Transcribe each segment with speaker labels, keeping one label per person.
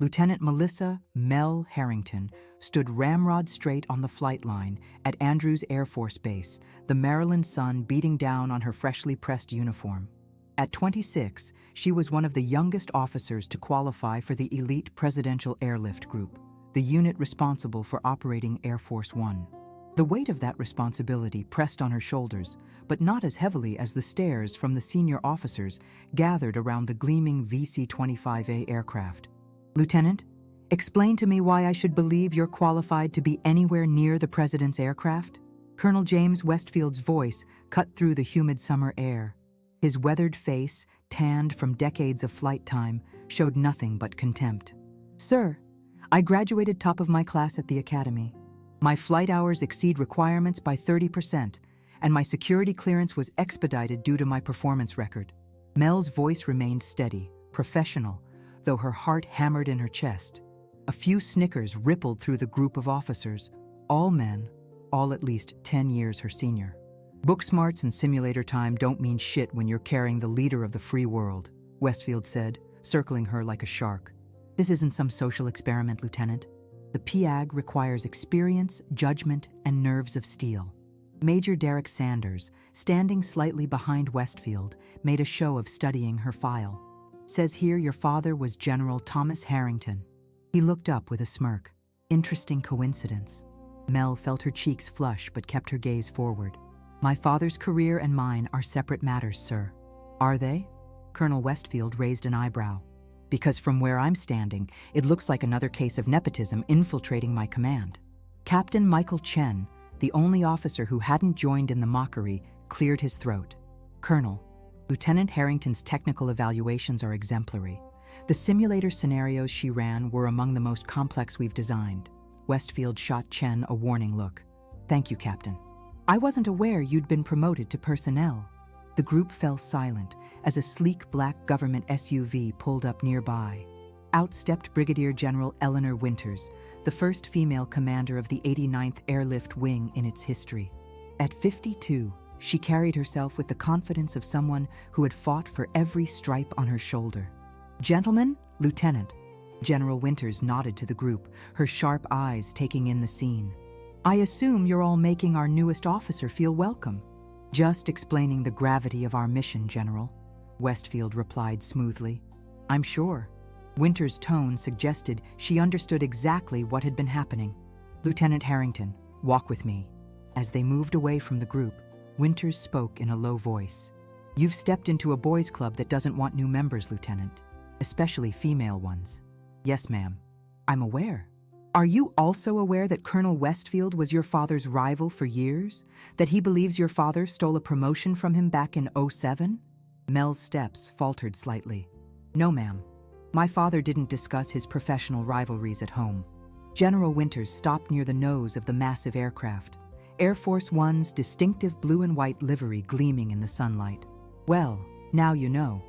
Speaker 1: Lieutenant Melissa Mel Harrington stood ramrod straight on the flight line at Andrews Air Force Base, the Maryland sun beating down on her freshly pressed uniform. At 26, she was one of the youngest officers to qualify for the elite Presidential Airlift Group, the unit responsible for operating Air Force One. The weight of that responsibility pressed on her shoulders, but not as heavily as the stares from the senior officers gathered around the gleaming VC-25A aircraft. "Lieutenant, explain to me why I should believe you're qualified to be anywhere near the President's aircraft?" Colonel James Westfield's voice cut through the humid summer air. His weathered face, tanned from decades of flight time, showed nothing but contempt. "Sir, I graduated top of my class at the academy. My flight hours exceed requirements by 30%, and my security clearance was expedited due to my performance record." Mel's voice remained steady, professional, though her heart hammered in her chest. A few snickers rippled through the group of officers, all men, all at least 10 years her senior. "Book smarts and simulator time don't mean shit when you're carrying the leader of the free world," Westfield said, circling her like a shark. "This isn't some social experiment, Lieutenant. The PAG requires experience, judgment, and nerves of steel." Major Derek Sanders, standing slightly behind Westfield, made a show of studying her file. "Says here your father was General Thomas Harrington." He looked up with a smirk. "Interesting coincidence." Mel felt her cheeks flush but kept her gaze forward. "My father's career and mine are separate matters, sir." "Are they?" Colonel Westfield raised an eyebrow. "Because from where I'm standing, it looks like another case of nepotism infiltrating my command." Captain Michael Chen, the only officer who hadn't joined in the mockery, cleared his throat. "Colonel, Lieutenant Harrington's technical evaluations are exemplary. The simulator scenarios she ran were among the most complex we've designed." Westfield shot Chen a warning look. "Thank you, Captain. I wasn't aware you'd been promoted to personnel." The group fell silent as a sleek black government SUV pulled up nearby. Out stepped Brigadier General Eleanor Winters, the first female commander of the 89th Airlift Wing in its history. At 52, she carried herself with the confidence of someone who had fought for every stripe on her shoulder. "Gentlemen, Lieutenant." General Winters nodded to the group, her sharp eyes taking in the scene. "I assume you're all making our newest officer feel welcome." "Just explaining the gravity of our mission, General," Westfield replied smoothly. "I'm sure." Winters' tone suggested she understood exactly what had been happening. "Lieutenant Harrington, walk with me." As they moved away from the group, Winters spoke in a low voice. "You've stepped into a boys' club that doesn't want new members, Lieutenant, especially female ones." "Yes, ma'am. I'm aware." "Are you also aware that Colonel Westfield was your father's rival for years? That he believes your father stole a promotion from him back in '07? Mel's steps faltered slightly. "No, ma'am. My father didn't discuss his professional rivalries at home." General Winters stopped near the nose of the massive aircraft, Air Force One's distinctive blue and white livery gleaming in the sunlight. "Well, now you know.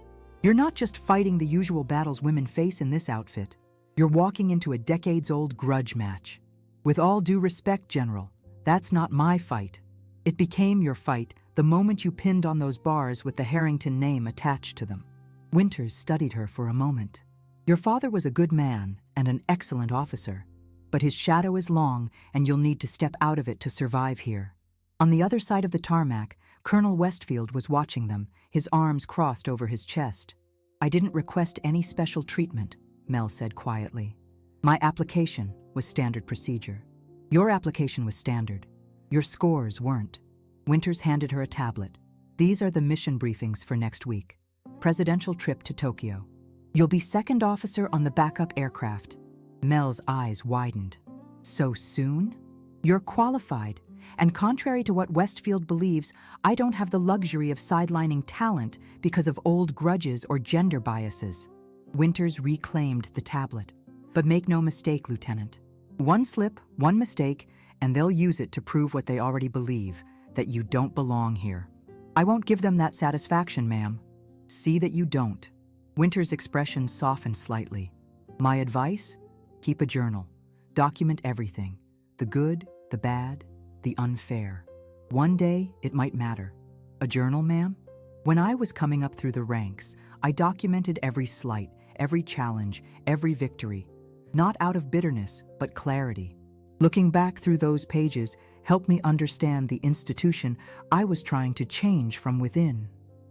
Speaker 1: You're not just fighting the usual battles women face in this outfit. You're walking into a decades-old grudge match. With all due respect, General, that's not my fight. It became your fight the moment you pinned on those bars with the Harrington name attached to them." Winters studied her for a moment. "Your father was a good man and an excellent officer, but his shadow is long and you'll need to step out of it to survive here." On the other side of the tarmac, Colonel Westfield was watching them, his arms crossed over his chest. "I didn't request any special treatment," Mel said quietly. "My application was standard procedure. Your application was standard. Your scores weren't." Winters handed her a tablet. "These are the mission briefings for next week. Presidential trip to Tokyo. You'll be second officer on the backup aircraft." Mel's eyes widened. "So soon? You're qualified, and contrary to what Westfield believes, I don't have the luxury of sidelining talent because of old grudges or gender biases." Winters reclaimed the tablet. "But make no mistake, Lieutenant. One slip, one mistake, and they'll use it to prove what they already believe, that you don't belong here. I won't give them that satisfaction, ma'am. See that you don't." Winters' expression softened slightly. "My advice? Keep a journal. Document everything. The good, the bad, the unfair. One day, it might matter." "A journal, ma'am?" "When I was coming up through the ranks, I documented every slight, every challenge, every victory. not out of bitterness, but clarity. Looking back through those pages helped me understand the institution I was trying to change from within.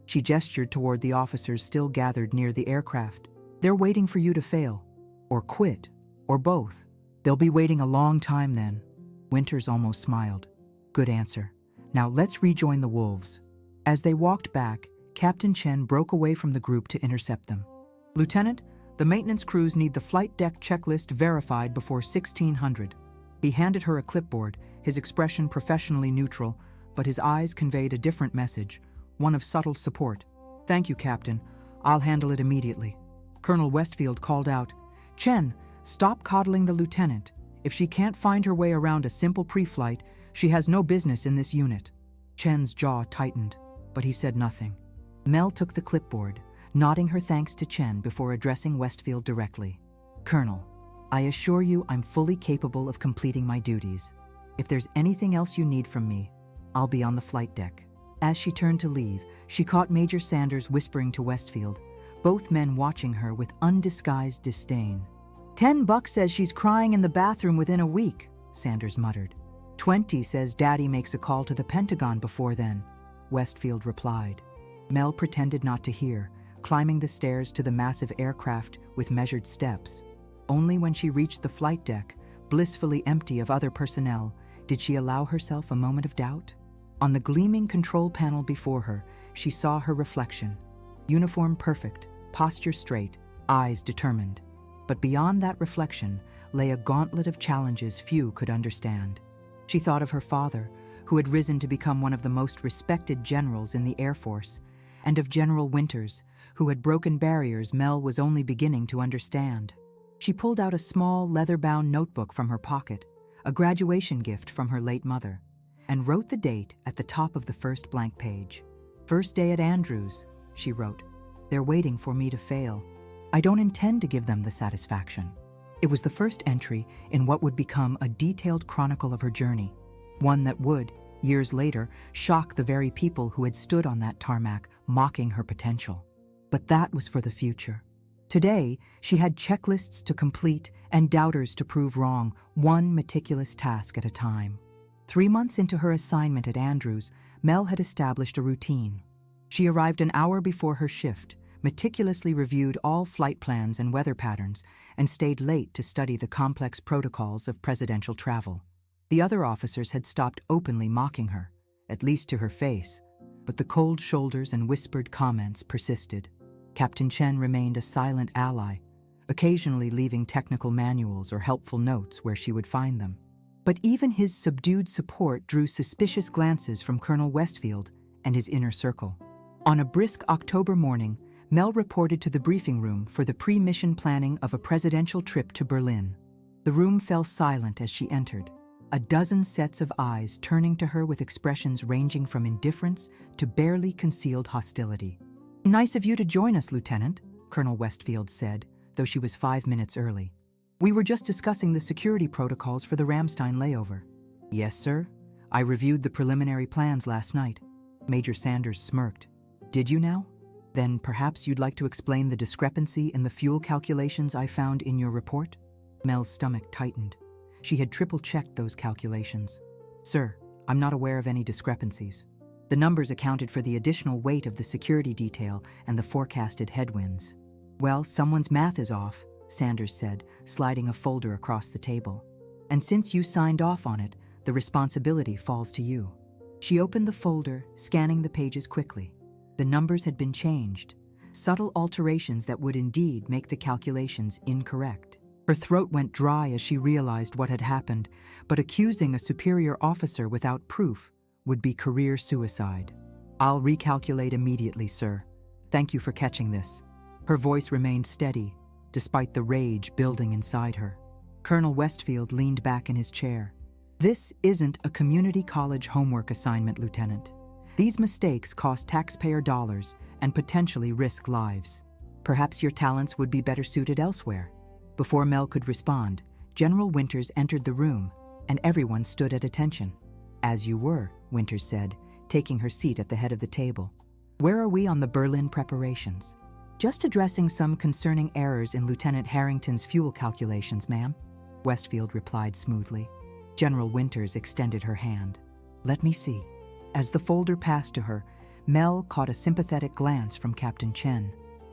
Speaker 1: She gestured toward the officers still gathered near the aircraft. They're waiting for you to fail, or quit, or both. They'll be waiting a long time then. Winters almost smiled. Good answer. Now let's rejoin the wolves. As they walked back, Captain Chen broke away from the group to intercept them. Lieutenant, the maintenance crews need the flight deck checklist verified before 1600. He handed her a clipboard, his expression professionally neutral, but his eyes conveyed a different message, one of subtle support. Thank you, Captain. I'll handle it immediately. Colonel Westfield called out, Chen, stop coddling the lieutenant. If she can't find her way around a simple pre-flight, she has no business in this unit. Chen's jaw tightened, but he said nothing. Mel took the clipboard, nodding her thanks to Chen before addressing Westfield directly. Colonel, I assure you I'm fully capable of completing my duties. If there's anything else you need from me, I'll be on the flight deck. As she turned to leave, she caught Major Sanders whispering to Westfield, both men watching her with undisguised disdain. $10 says she's crying in the bathroom within a week, Sanders muttered. 20 says Daddy makes a call to the Pentagon before then, Westfield replied. Mel pretended not to hear, climbing the stairs to the massive aircraft with measured steps. Only when she reached the flight deck, blissfully empty of other personnel, did she allow herself a moment of doubt. On the gleaming control panel before her, she saw her reflection. Uniform perfect, posture straight, eyes determined. But beyond that reflection lay a gauntlet of challenges few could understand. She thought of her father, who had risen to become one of the most respected generals in the Air Force, and of General Winters, who had broken barriers Mel was only beginning to understand. She pulled out a small, leather-bound notebook from her pocket, a graduation gift from her late mother, and wrote the date at the top of the first blank page. First day at Andrews, she wrote. They're waiting for me to fail. I don't intend to give them the satisfaction. It was the first entry in what would become a detailed chronicle of her journey, one that would, years later, shock the very people who had stood on that tarmac mocking her potential. But that was for the future. Today, she had checklists to complete and doubters to prove wrong, one meticulous task at a time. 3 months into her assignment at Andrews, Mel had established a routine. She arrived an hour before her shift, meticulously reviewed all flight plans and weather patterns, and stayed late to study the complex protocols of presidential travel. The other officers had stopped openly mocking her, at least to her face, but the cold shoulders and whispered comments persisted. Captain Chen remained a silent ally, occasionally leaving technical manuals or helpful notes where she would find them. But even his subdued support drew suspicious glances from Colonel Westfield and his inner circle. On a brisk October morning, Mel reported to the briefing room for the pre-mission planning of a presidential trip to Berlin. The room fell silent as she entered, a dozen sets of eyes turning to her with expressions ranging from indifference to barely concealed hostility. Nice of you to join us, Lieutenant, Colonel Westfield said, though she was 5 minutes early. We were just discussing the security protocols for the Ramstein layover. Yes, sir. I reviewed the preliminary plans last night. Major Sanders smirked. Did you now? Then perhaps you'd like to explain the discrepancy in the fuel calculations I found in your report? Mel's stomach tightened. She had triple-checked those calculations. Sir, I'm not aware of any discrepancies. The numbers accounted for the additional weight of the security detail and the forecasted headwinds. Well, someone's math is off, Sanders said, sliding a folder across the table. And since you signed off on it, the responsibility falls to you. She opened the folder, scanning the pages quickly. The numbers had been changed, subtle alterations that would indeed make the calculations incorrect. Her throat went dry as she realized what had happened, but accusing a superior officer without proof would be career suicide. I'll recalculate immediately, sir. Thank you for catching this. Her voice remained steady, despite the rage building inside her. Colonel Westfield leaned back in his chair. This isn't a community college homework assignment, Lieutenant. These mistakes cost taxpayer dollars and potentially risk lives. Perhaps your talents would be better suited elsewhere. Before Mel could respond, General Winters entered the room, and everyone stood at attention. As you were, Winters said, taking her seat at the head of the table. Where are we on the Berlin preparations? Just addressing some concerning errors in Lieutenant Harrington's fuel calculations, ma'am, Westfield replied smoothly. General Winters extended her hand. Let me see. As the folder passed to her, Mel caught a sympathetic glance from Captain Chen.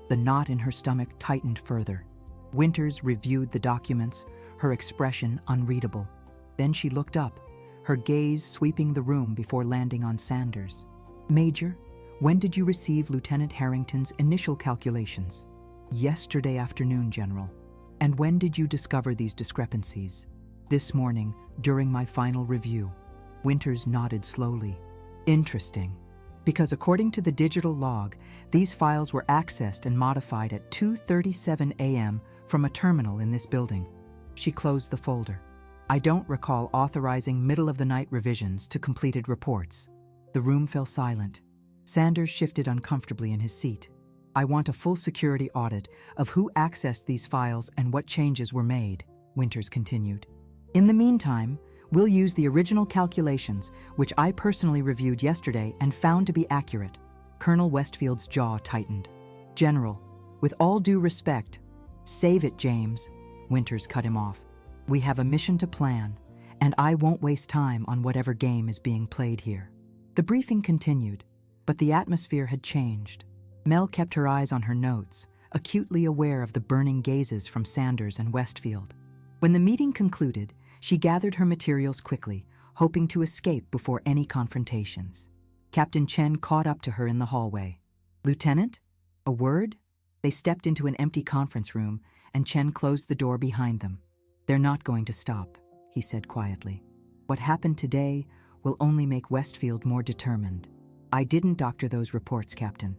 Speaker 1: The knot in her stomach tightened further. Winters reviewed the documents, her expression unreadable. Then she looked up, her gaze sweeping the room before landing on Sanders. Major, when did you receive Lieutenant Harrington's initial calculations? Yesterday afternoon, General. And when did you discover these discrepancies? This morning, during my final review. Winters nodded slowly. Interesting. Because according to the digital log, these files were accessed and modified at 2:37 a.m. from a terminal in this building. She closed the folder. I don't recall authorizing middle-of-the-night revisions to completed reports. The room fell silent. Sanders shifted uncomfortably in his seat. I want a full security audit of who accessed these files and what changes were made, Winters continued. In the meantime, we'll use the original calculations, which I personally reviewed yesterday and found to be accurate. Colonel Westfield's jaw tightened. General, with all due respect, save it, James, Winters cut him off. We have a mission to plan, and I won't waste time on whatever game is being played here. The briefing continued, but the atmosphere had changed. Mel kept her eyes on her notes, acutely aware of the burning gazes from Sanders and Westfield. When the meeting concluded, she gathered her materials quickly, hoping to escape before any confrontations. Captain Chen caught up to her in the hallway. Lieutenant? A word? They stepped into an empty conference room, and Chen closed the door behind them. They're not going to stop, he said quietly. What happened today will only make Westfield more determined. I didn't doctor those reports, Captain.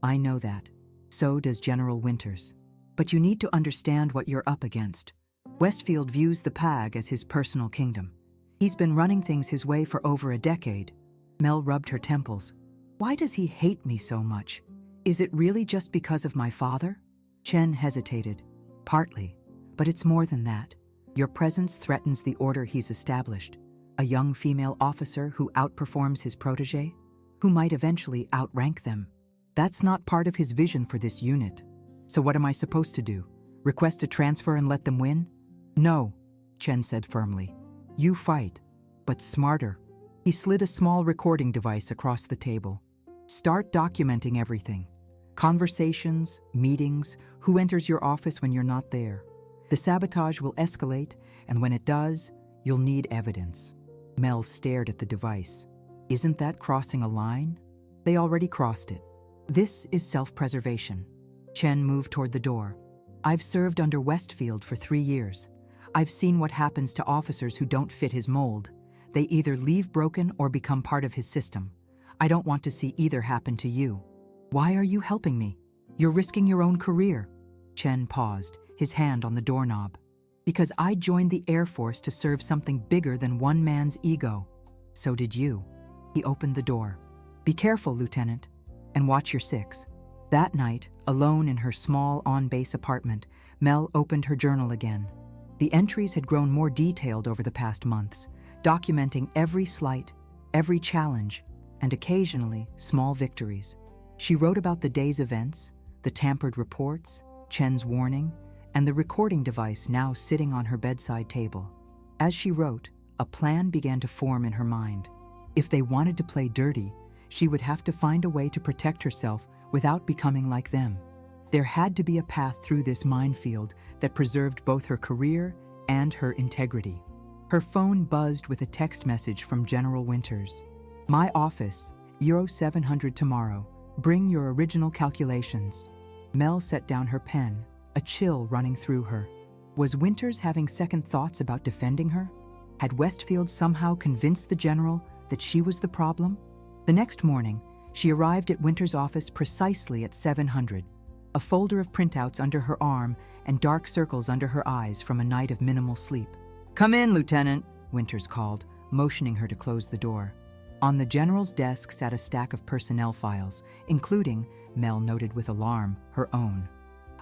Speaker 1: I know that. So does General Winters. But you need to understand what you're up against. Westfield views the PAG as his personal kingdom. He's been running things his way for over a decade. Mel rubbed her temples. Why does he hate me so much? Is it really just because of my father? Chen hesitated. Partly. But it's more than that. Your presence threatens the order he's established. A young female officer who outperforms his protege, who might eventually outrank them. That's not part of his vision for this unit. So what am I supposed to do? Request a transfer and let them win? No, Chen said firmly. You fight, but smarter. He slid a small recording device across the table. Start documenting everything. Conversations, meetings, who enters your office when you're not there. The sabotage will escalate, and when it does, you'll need evidence. Mel stared at the device. Isn't that crossing a line? They already crossed it. This is self-preservation. Chen moved toward the door. I've served under Westfield for 3 years. I've seen what happens to officers who don't fit his mold. They either leave broken or become part of his system. I don't want to see either happen to you. Why are you helping me? You're risking your own career. Chen paused, his hand on the doorknob. Because I joined the Air Force to serve something bigger than one man's ego. So did you. He opened the door. Be careful, Lieutenant, and watch your six. That night, alone in her small on-base apartment, Mel opened her journal again. The entries had grown more detailed over the past months, documenting every slight, every challenge, and occasionally small victories. She wrote about the day's events, the tampered reports, Chen's warning, and the recording device now sitting on her bedside table. As she wrote, a plan began to form in her mind. If they wanted to play dirty, she would have to find a way to protect herself without becoming like them. There had to be a path through this minefield that preserved both her career and her integrity. Her phone buzzed with a text message from General Winters. My office, Euro 700 tomorrow. Bring your original calculations. Mel set down her pen, a chill running through her. Was Winters having second thoughts about defending her? Had Westfield somehow convinced the general that she was the problem? The next morning, she arrived at Winters' office precisely at 700, a folder of printouts under her arm and dark circles under her eyes from a night of minimal sleep. Come in, Lieutenant, Winters called, motioning her to close the door. On the general's desk sat a stack of personnel files, including, Mel noted with alarm, her own.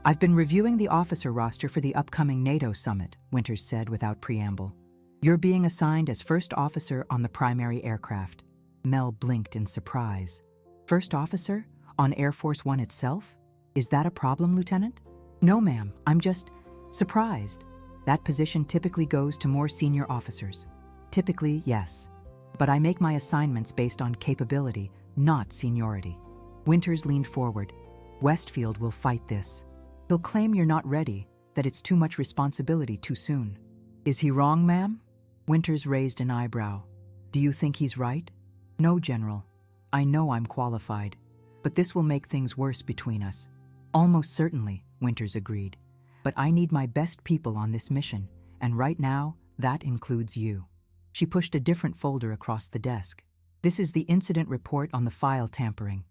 Speaker 1: I've been reviewing the officer roster for the upcoming NATO summit, Winters said without preamble. You're being assigned as first officer on the primary aircraft. Mel blinked in surprise. First officer? On Air Force One itself? Is that a problem, Lieutenant? No, ma'am, I'm just surprised. That position typically goes to more senior officers. Typically, yes. But I make my assignments based on capability, not seniority. Winters leaned forward. Westfield will fight this. He'll claim you're not ready, that it's too much responsibility too soon. Is he wrong, ma'am? Winters raised an eyebrow. Do you think he's right? No, General. I know I'm qualified, but this will make things worse between us. Almost certainly, Winters agreed. But I need my best people on this mission, and right now, that includes you. She pushed a different folder across the desk. This is the incident report on the file tampering.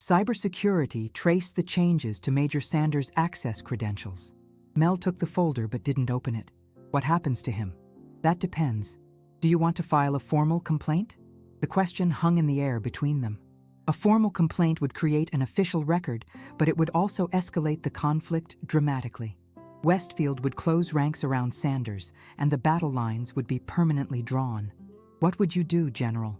Speaker 1: Cybersecurity traced the changes to Major Sanders' access credentials. Mel took the folder but didn't open it. What happens to him? That depends. Do you want to file a formal complaint? The question hung in the air between them. A formal complaint would create an official record, but it would also escalate the conflict dramatically. Westfield would close ranks around Sanders, and the battle lines would be permanently drawn. What would you do, General?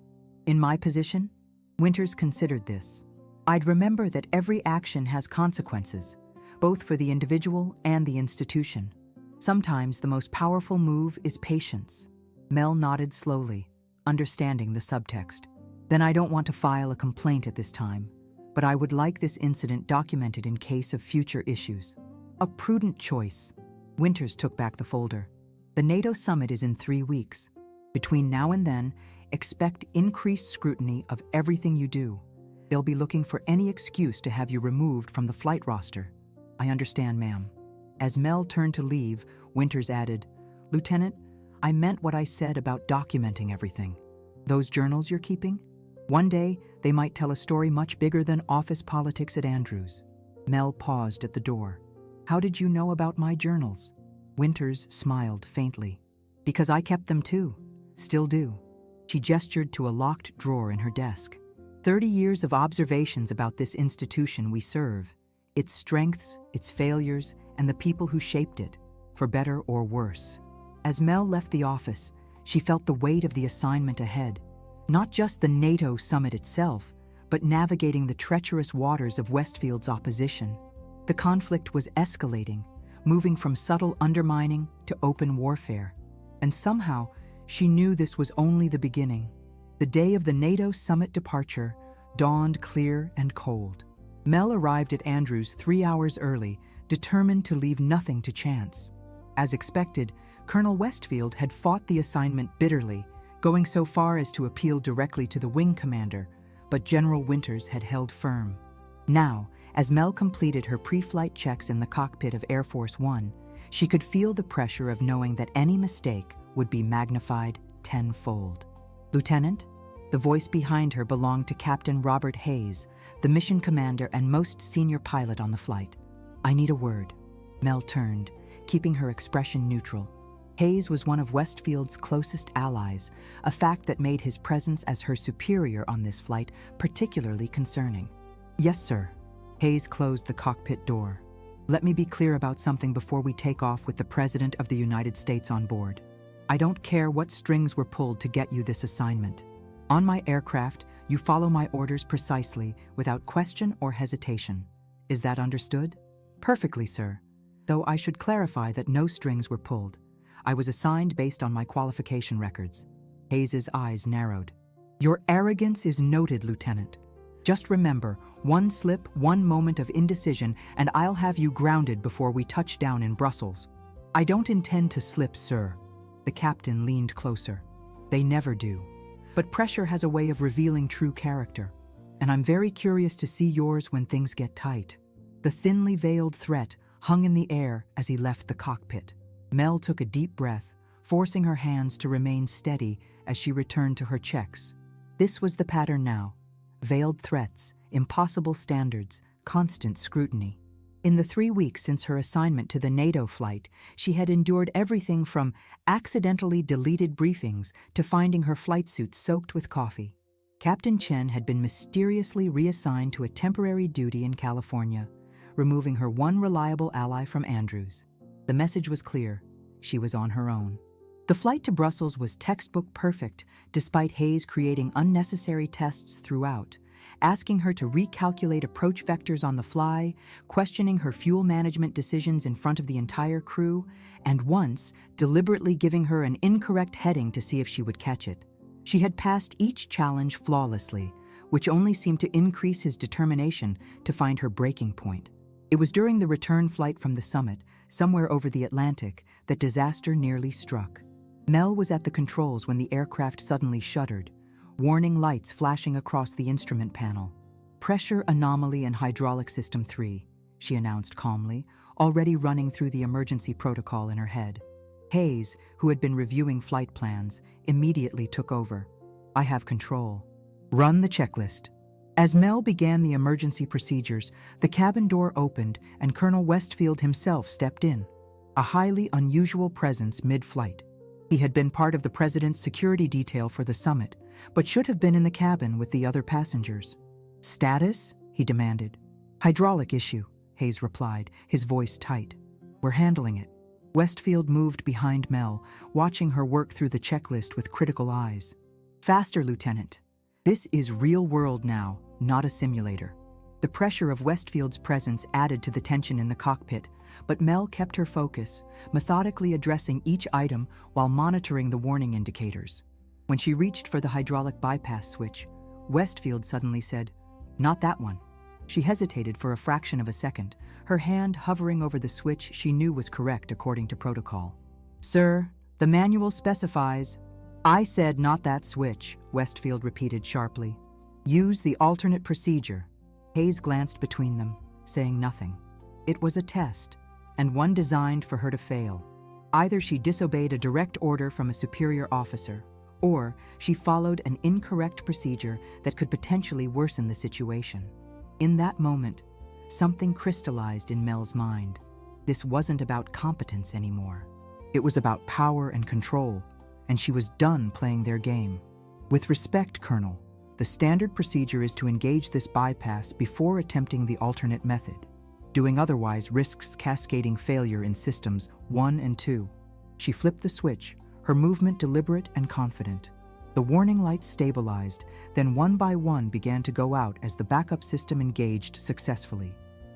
Speaker 1: In my position? Winters considered this. I'd remember that every action has consequences, both for the individual and the institution. Sometimes the most powerful move is patience. Mel nodded slowly, understanding the subtext. Then I don't want to file a complaint at this time, but I would like this incident documented in case of future issues. A prudent choice. Winters took back the folder. The NATO summit is in 3 weeks. Between now and then, expect increased scrutiny of everything you do. They'll be looking for any excuse to have you removed from the flight roster. I understand, ma'am. As Mel turned to leave, Winters added, Lieutenant, I meant what I said about documenting everything. Those journals you're keeping? One day, they might tell a story much bigger than office politics at Andrews. Mel paused at the door. How did you know about my journals? Winters smiled faintly. Because I kept them too. Still do. She gestured to a locked drawer in her desk. 30 years of observations about this institution we serve, its strengths, its failures, and the people who shaped it, for better or worse. As Mel left the office, she felt the weight of the assignment ahead. Not just the NATO summit itself, but navigating the treacherous waters of Westfield's opposition. The conflict was escalating, moving from subtle undermining to open warfare. And somehow, she knew this was only the beginning. The day of the NATO summit departure dawned clear and cold. Mel arrived at Andrews 3 hours early, determined to leave nothing to chance. As expected, Colonel Westfield had fought the assignment bitterly, going so far as to appeal directly to the wing commander, but General Winters had held firm. Now, as Mel completed her pre-flight checks in the cockpit of Air Force One, she could feel the pressure of knowing that any mistake would be magnified tenfold. Lieutenant? The voice behind her belonged to Captain Robert Hayes, the mission commander and most senior pilot on the flight. I need a word. Mel turned, keeping her expression neutral. Hayes was one of Westfield's closest allies, a fact that made his presence as her superior on this flight particularly concerning. Yes, sir. Hayes closed the cockpit door. Let me be clear about something before we take off with the President of the United States on board. I don't care what strings were pulled to get you this assignment. On my aircraft, you follow my orders precisely, without question or hesitation. Is that understood? Perfectly, sir. Though I should clarify that no strings were pulled. I was assigned based on my qualification records. Hayes's eyes narrowed. Your arrogance is noted, Lieutenant. Just remember, one slip, one moment of indecision, and I'll have you grounded before we touch down in Brussels. I don't intend to slip, sir. The captain leaned closer. They never do. But pressure has a way of revealing true character, and I'm very curious to see yours when things get tight. The thinly veiled threat hung in the air as he left the cockpit. Mel took a deep breath, forcing her hands to remain steady as she returned to her checks. This was the pattern now. Veiled threats, impossible standards, constant scrutiny. In the 3 weeks since her assignment to the NATO flight, she had endured everything from accidentally deleted briefings to finding her flight suit soaked with coffee. Captain Chen had been mysteriously reassigned to a temporary duty in California, removing her one reliable ally from Andrews. The message was clear. She was on her own. The flight to Brussels was textbook perfect, despite Hayes creating unnecessary tests throughout, asking her to recalculate approach vectors on the fly, questioning her fuel management decisions in front of the entire crew, and once deliberately giving her an incorrect heading to see if she would catch it. She had passed each challenge flawlessly, which only seemed to increase his determination to find her breaking point. It was during the return flight from the summit, somewhere over the Atlantic, that disaster nearly struck. Mel was at the controls when the aircraft suddenly shuddered, warning lights flashing across the instrument panel. "Pressure anomaly in hydraulic system 3, she announced calmly, already running through the emergency protocol in her head. Hayes, who had been reviewing flight plans, immediately took over. "I have control. Run the checklist." As Mel began the emergency procedures, the cabin door opened and Colonel Westfield himself stepped in, a highly unusual presence mid-flight. He had been part of the president's security detail for the summit, but should have been in the cabin with the other passengers. "Status?" he demanded. "Hydraulic issue," Hayes replied, his voice tight. "We're handling it." Westfield moved behind Mel, watching her work through the checklist with critical eyes. "Faster, Lieutenant. This is real world now, not a simulator." The pressure of Westfield's presence added to the tension in the cockpit, but Mel kept her focus, methodically addressing each item while monitoring the warning indicators. When she reached for the hydraulic bypass switch, Westfield suddenly said, "Not that one." She hesitated for a fraction of a second, her hand hovering over the switch she knew was correct according to protocol. "Sir, the manual specifies—" "I said not that switch," Westfield repeated sharply. "Use the alternate procedure." Hayes glanced between them, saying nothing. It was a test, and one designed for her to fail. Either she disobeyed a direct order from a superior officer, or she followed an incorrect procedure that could potentially worsen the situation. In that moment, something crystallized in Mel's mind. This wasn't about competence anymore. It was about power and control, and she was done playing their game. "With respect, Colonel, the standard procedure is to engage this bypass before attempting the alternate method. Doing otherwise risks cascading failure in systems 1 and 2. She flipped the switch, her movement deliberate and confident. The warning lights stabilized, then one by one began to go out as the backup system engaged successfully.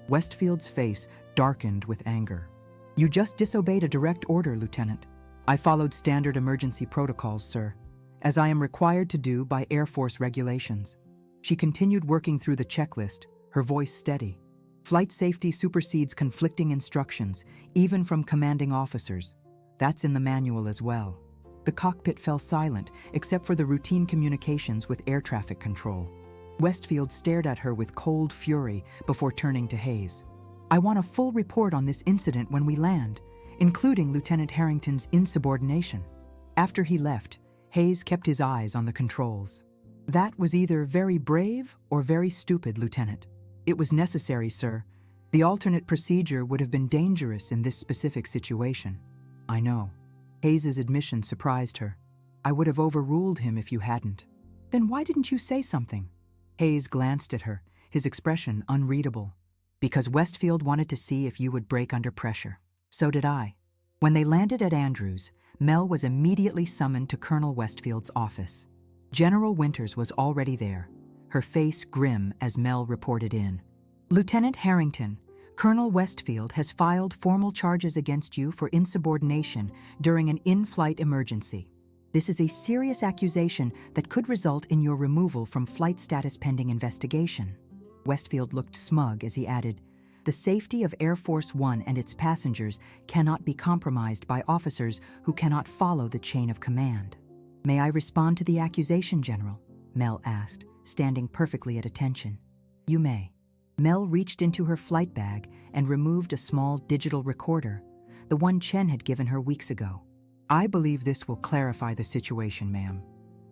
Speaker 1: Westfield's face darkened with anger. "You just disobeyed a direct order, Lieutenant." "I followed standard emergency protocols, sir, as I am required to do by Air Force regulations." She continued working through the checklist, her voice steady. "Flight safety supersedes conflicting instructions, even from commanding officers. That's in the manual as well." The cockpit fell silent, except for the routine communications with air traffic control. Westfield stared at her with cold fury before turning to Hayes. "I want a full report on this incident when we land, including Lieutenant Harrington's insubordination." After he left, Hayes kept his eyes on the controls. "That was either very brave or very stupid, Lieutenant." "It was necessary, sir. The alternate procedure would have been dangerous in this specific situation." "I know." Hayes's admission surprised her. "I would have overruled him if you hadn't." "Then why didn't you say something?" Hayes glanced at her, his expression unreadable. "Because Westfield wanted to see if you would break under pressure. So did I." When they landed at Andrews, Mel was immediately summoned to Colonel Westfield's office. General Winters was already there, her face grim as Mel reported in. "Lieutenant Harrington, Colonel Westfield has filed formal charges against you for insubordination during an in-flight emergency. This is a serious accusation that could result in your removal from flight status pending investigation." Westfield looked smug as he added, "The safety of Air Force One and its passengers cannot be compromised by officers who cannot follow the chain of command." "May I respond to the accusation, General?" Mel asked, standing perfectly at attention. "You may." Mel reached into her flight bag and removed a small digital recorder, the one Chen had given her weeks ago. "I believe this will clarify the situation, ma'am."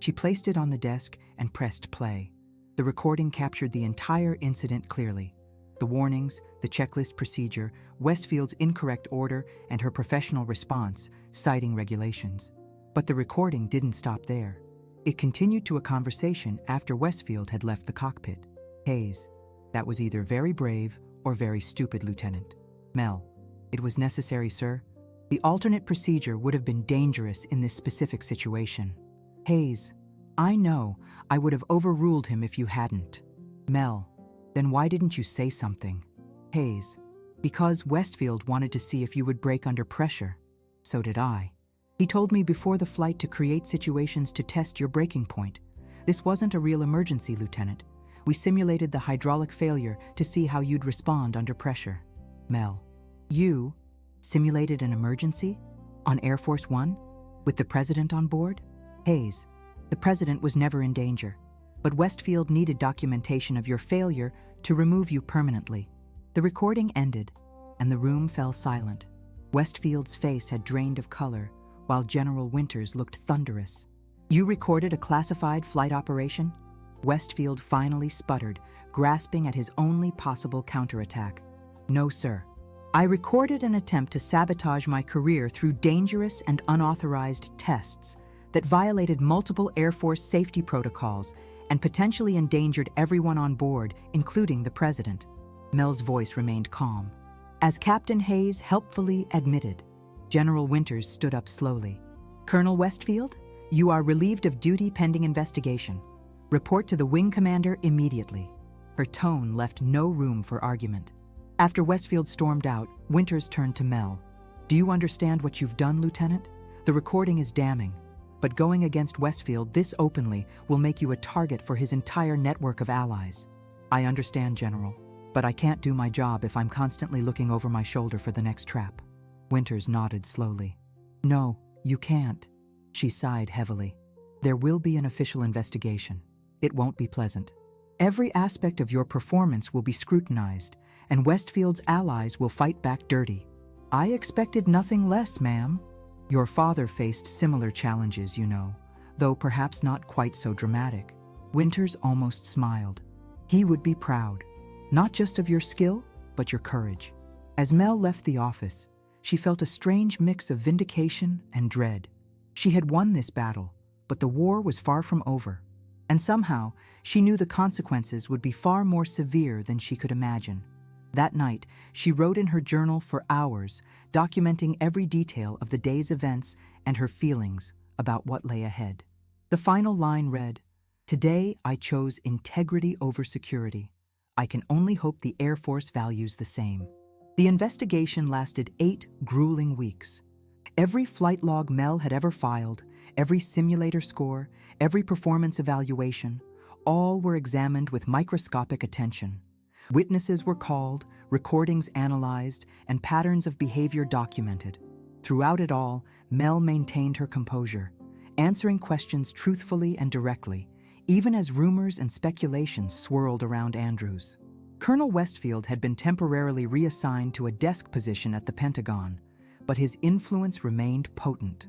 Speaker 1: She placed it on the desk and pressed play. The recording captured the entire incident clearly. The warnings, the checklist procedure, Westfield's incorrect order, and her professional response, citing regulations. But the recording didn't stop there. It continued to a conversation after Westfield had left the cockpit. "Hayes, that was either very brave or very stupid, Lieutenant." "Mel, it was necessary, sir. The alternate procedure would have been dangerous in this specific situation." "Hayes, I know I would have overruled him if you hadn't." Mel, then why didn't you say something? Hayes, because Westfield wanted to see if you would break under pressure. So did I. He told me before the flight to create situations to test your breaking point. This wasn't a real emergency, Lieutenant. We simulated the hydraulic failure to see how you'd respond under pressure. Mel, you simulated an emergency? On Air Force One? With the president on board? Hayes, the president was never in danger, but Westfield needed documentation of your failure to remove you permanently. The recording ended, and the room fell silent. Westfield's face had drained of color, while General Winters looked thunderous. You recorded a classified flight operation? Westfield finally sputtered, grasping at his only possible counterattack. No, sir. I recorded an attempt to sabotage my career through dangerous and unauthorized tests that violated multiple Air Force safety protocols and potentially endangered everyone on board, including the president. Mel's voice remained calm. As Captain Hayes helpfully admitted, General Winters stood up slowly. Colonel Westfield, you are relieved of duty pending investigation. Report to the wing commander immediately. Her tone left no room for argument. After Westfield stormed out, Winters turned to Mel. Do you understand what you've done, Lieutenant? The recording is damning, but going against Westfield this openly will make you a target for his entire network of allies. I understand, General, but I can't do my job if I'm constantly looking over my shoulder for the next trap. Winters nodded slowly. No, you can't. She sighed heavily. There will be an official investigation. It won't be pleasant. Every aspect of your performance will be scrutinized, and Westfield's allies will fight back dirty. I expected nothing less, ma'am. Your father faced similar challenges, you know, though perhaps not quite so dramatic. Winters almost smiled. He would be proud, not just of your skill, but your courage. As Mel left the office, she felt a strange mix of vindication and dread. She had won this battle, but the war was far from over. And somehow, she knew the consequences would be far more severe than she could imagine. That night, she wrote in her journal for hours, documenting every detail of the day's events and her feelings about what lay ahead. The final line read, "Today I chose integrity over security. I can only hope the Air Force values the same." The investigation lasted 8 grueling weeks. Every flight log Mel had ever filed, every simulator score, every performance evaluation, all were examined with microscopic attention. Witnesses were called, recordings analyzed, and patterns of behavior documented. Throughout it all, Mel maintained her composure, answering questions truthfully and directly, even as rumors and speculations swirled around Andrews. Colonel Westfield had been temporarily reassigned to a desk position at the Pentagon, but his influence remained potent.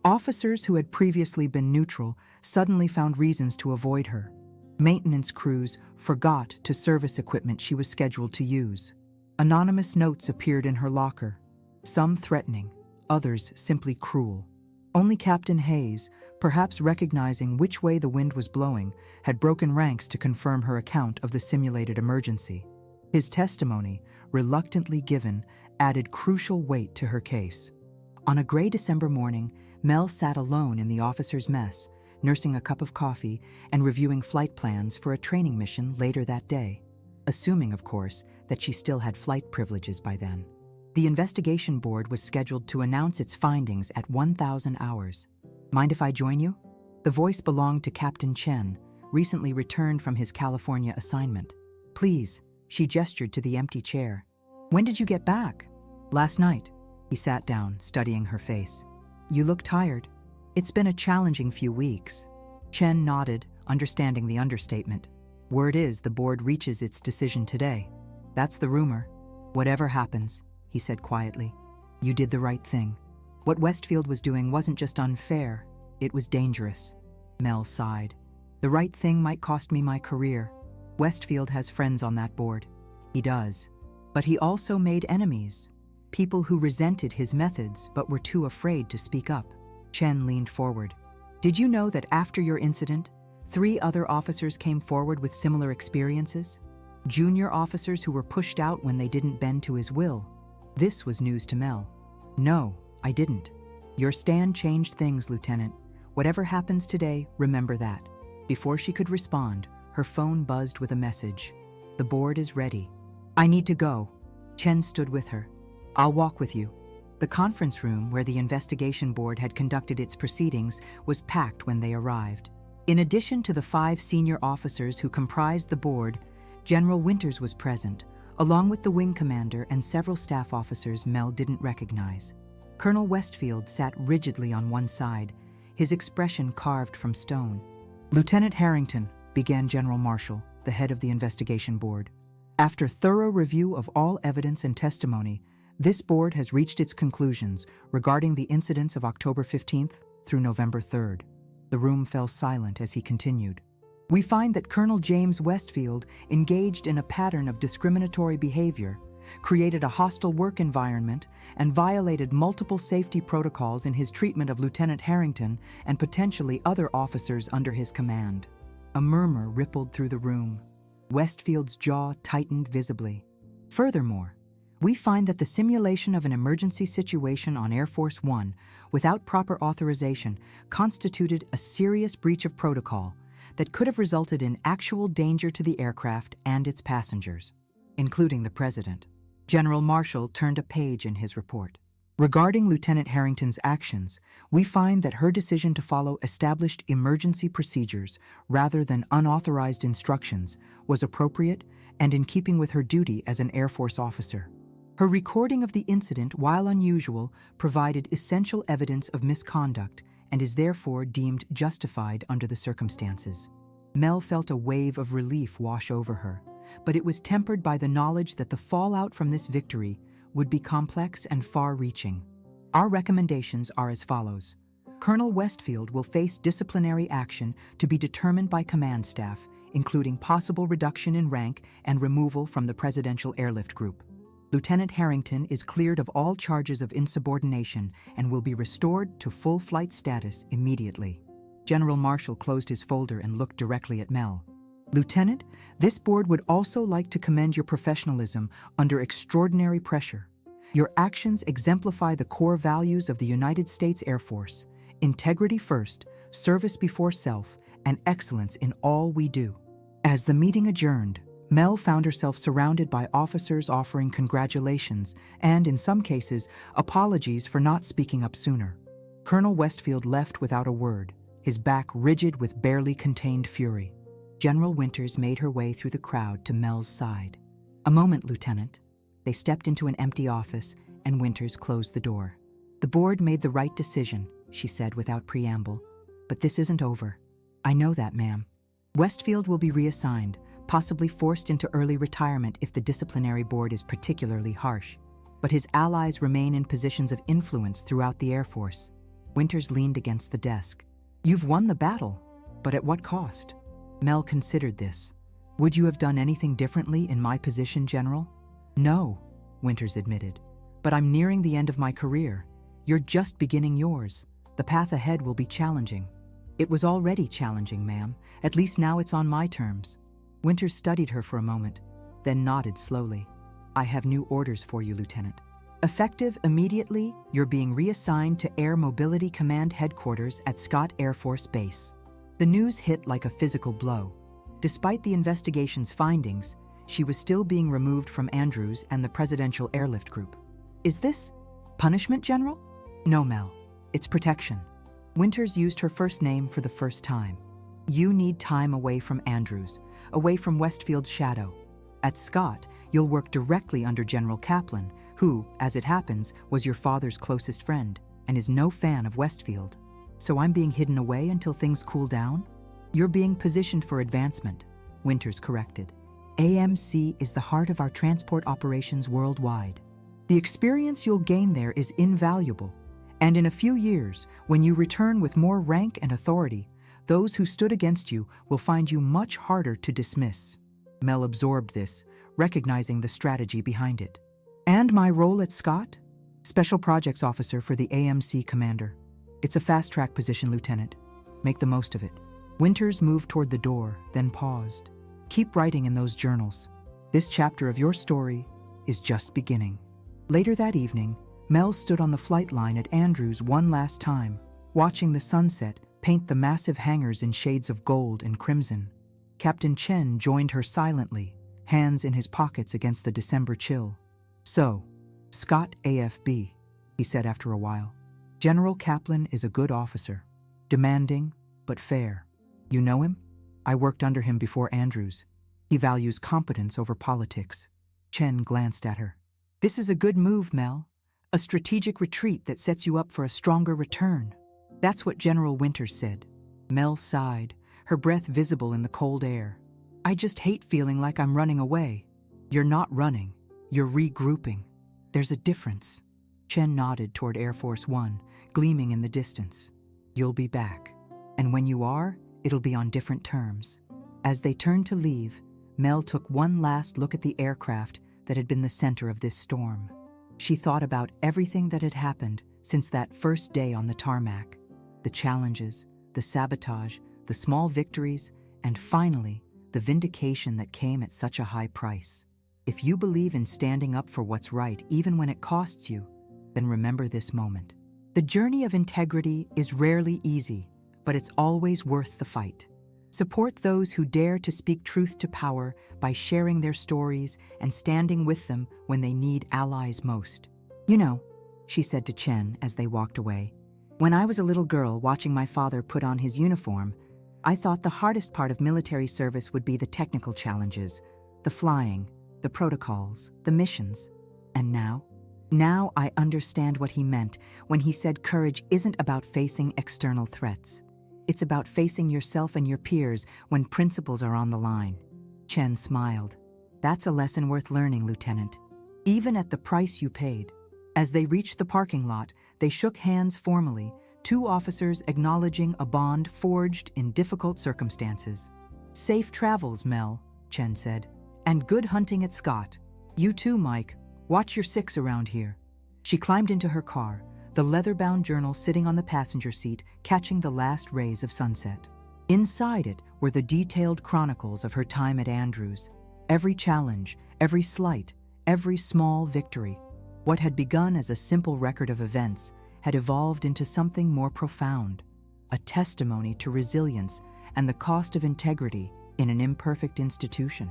Speaker 1: Officers who had previously been neutral suddenly found reasons to avoid her. Maintenance crews forgot to service equipment she was scheduled to use. Anonymous notes appeared in her locker, some threatening, others simply cruel. Only Captain Hayes, perhaps recognizing which way the wind was blowing, had broken ranks to confirm her account of the simulated emergency. His testimony, reluctantly given, added crucial weight to her case. On a gray December morning, Mel sat alone in the officers' mess, nursing a cup of coffee and reviewing flight plans for a training mission later that day, assuming, of course, that she still had flight privileges by then. The investigation board was scheduled to announce its findings at 1,000 hours. Mind if I join you? The voice belonged to Captain Chen, recently returned from his California assignment. Please, she gestured to the empty chair. When did you get back? Last night. He sat down, studying her face. You look tired. It's been a challenging few weeks. Chen nodded, understanding the understatement. Word is the board reaches its decision today. That's the rumor. Whatever happens, he said quietly, you did the right thing. What Westfield was doing wasn't just unfair, it was dangerous. Mel sighed. The right thing might cost me my career. Westfield has friends on that board. He does. But he also made enemies. People who resented his methods but were too afraid to speak up. Chen leaned forward. Did you know that after your incident, 3 other officers came forward with similar experiences? Junior officers who were pushed out when they didn't bend to his will. This was news to Mel. No, I didn't. Your stand changed things, Lieutenant. Whatever happens today, remember that. Before she could respond, her phone buzzed with a message. "The board is ready." "I need to go." Chen stood with her. "I'll walk with you." The conference room where the investigation board had conducted its proceedings was packed when they arrived. In addition to the 5 senior officers who comprised the board, General Winters was present, along with the wing commander and several staff officers Mel didn't recognize. Colonel Westfield sat rigidly on one side, his expression carved from stone. "Lieutenant Harrington," began General Marshall, the head of the investigation board. "After thorough review of all evidence and testimony, this board has reached its conclusions regarding the incidents of October 15th through November 3rd. The room fell silent as he continued. "We find that Colonel James Westfield engaged in a pattern of discriminatory behavior, created a hostile work environment, and violated multiple safety protocols in his treatment of Lieutenant Harrington and potentially other officers under his command." A murmur rippled through the room. Westfield's jaw tightened visibly. "Furthermore, we find that the simulation of an emergency situation on Air Force One without proper authorization constituted a serious breach of protocol that could have resulted in actual danger to the aircraft and its passengers, including the President." General Marshall turned a page in his report. "Regarding Lieutenant Harrington's actions, we find that her decision to follow established emergency procedures rather than unauthorized instructions was appropriate and in keeping with her duty as an Air Force officer. Her recording of the incident, while unusual, provided essential evidence of misconduct and is therefore deemed justified under the circumstances." Mel felt a wave of relief wash over her, but it was tempered by the knowledge that the fallout from this victory would be complex and far-reaching. "Our recommendations are as follows. Colonel Westfield will face disciplinary action to be determined by command staff, including possible reduction in rank and removal from the Presidential Airlift Group. Lieutenant Harrington is cleared of all charges of insubordination and will be restored to full flight status immediately." General Marshall closed his folder and looked directly at Mel. "Lieutenant, this board would also like to commend your professionalism under extraordinary pressure. Your actions exemplify the core values of the United States Air Force: integrity first, service before self, and excellence in all we do." As the meeting adjourned, Mel found herself surrounded by officers offering congratulations and, in some cases, apologies for not speaking up sooner. Colonel Westfield left without a word, his back rigid with barely contained fury. General Winters made her way through the crowd to Mel's side. "A moment, Lieutenant." They stepped into an empty office, and Winters closed the door. "The board made the right decision," she said without preamble. "But this isn't over." "I know that, ma'am. Westfield will be reassigned, possibly forced into early retirement if the disciplinary board is particularly harsh. But his allies remain in positions of influence throughout the Air Force." Winters leaned against the desk. "You've won the battle, but at what cost?" Mel considered this. "Would you have done anything differently in my position, General?" "No," Winters admitted. "But I'm nearing the end of my career. You're just beginning yours. The path ahead will be challenging." "It was already challenging, ma'am. At least now it's on my terms." Winters studied her for a moment, then nodded slowly. "I have new orders for you, Lieutenant. Effective immediately, you're being reassigned to Air Mobility Command Headquarters at Scott Air Force Base." The news hit like a physical blow. Despite the investigation's findings, she was still being removed from Andrews and the Presidential Airlift Group. "Is this punishment, General?" "No, Mel. It's protection." Winters used her first name for the first time. "You need time away from Andrews, away from Westfield's shadow. At Scott, you'll work directly under General Kaplan, who, as it happens, was your father's closest friend and is no fan of Westfield. So I'm being hidden away until things cool down?" "You're being positioned for advancement," Winters corrected. "AMC is the heart of our transport operations worldwide. The experience you'll gain there is invaluable, and in a few years, when you return with more rank and authority, those who stood against you will find you much harder to dismiss." Mel absorbed this, recognizing the strategy behind it. "And my role at Scott? Special Projects Officer for the AMC Commander. It's a fast-track position, Lieutenant. Make the most of it." Winters moved toward the door, then paused. "Keep writing in those journals. This chapter of your story is just beginning." Later that evening, Mel stood on the flight line at Andrews one last time, watching the sunset paint the massive hangars in shades of gold and crimson. Captain Chen joined her silently, hands in his pockets against the December chill. "So, Scott AFB," he said after a while. "General Kaplan is a good officer. Demanding, but fair. You know him? I worked under him before Andrews. He values competence over politics." Chen glanced at her. "This is a good move, Mel. A strategic retreat that sets you up for a stronger return." "That's what General Winters said." Mel sighed, her breath visible in the cold air. "I just hate feeling like I'm running away." "You're not running. You're regrouping. There's a difference." Chen nodded toward Air Force One, gleaming in the distance. "You'll be back. And when you are, it'll be on different terms." As they turned to leave, Mel took one last look at the aircraft that had been the center of this storm. She thought about everything that had happened since that first day on the tarmac. The challenges, the sabotage, the small victories, and finally, the vindication that came at such a high price. If you believe in standing up for what's right even when it costs you, then remember this moment. The journey of integrity is rarely easy, but it's always worth the fight. Support those who dare to speak truth to power by sharing their stories and standing with them when they need allies most. "You know," she said to Chen as they walked away, "when I was a little girl watching my father put on his uniform, I thought the hardest part of military service would be the technical challenges, the flying, the protocols, the missions. And now I understand what he meant when he said courage isn't about facing external threats. It's about facing yourself and your peers when principles are on the line." Chen smiled. "That's a lesson worth learning, Lieutenant. Even at the price you paid." As they reached the parking lot, they shook hands formally, two officers acknowledging a bond forged in difficult circumstances. "Safe travels, Mel," Chen said. "And good hunting at Scott. You too, Mike. Watch your six around here." She climbed into her car, the leather-bound journal sitting on the passenger seat, catching the last rays of sunset. Inside it were the detailed chronicles of her time at Andrews. Every challenge, every slight, every small victory. What had begun as a simple record of events had evolved into something more profound, a testimony to resilience and the cost of integrity in an imperfect institution.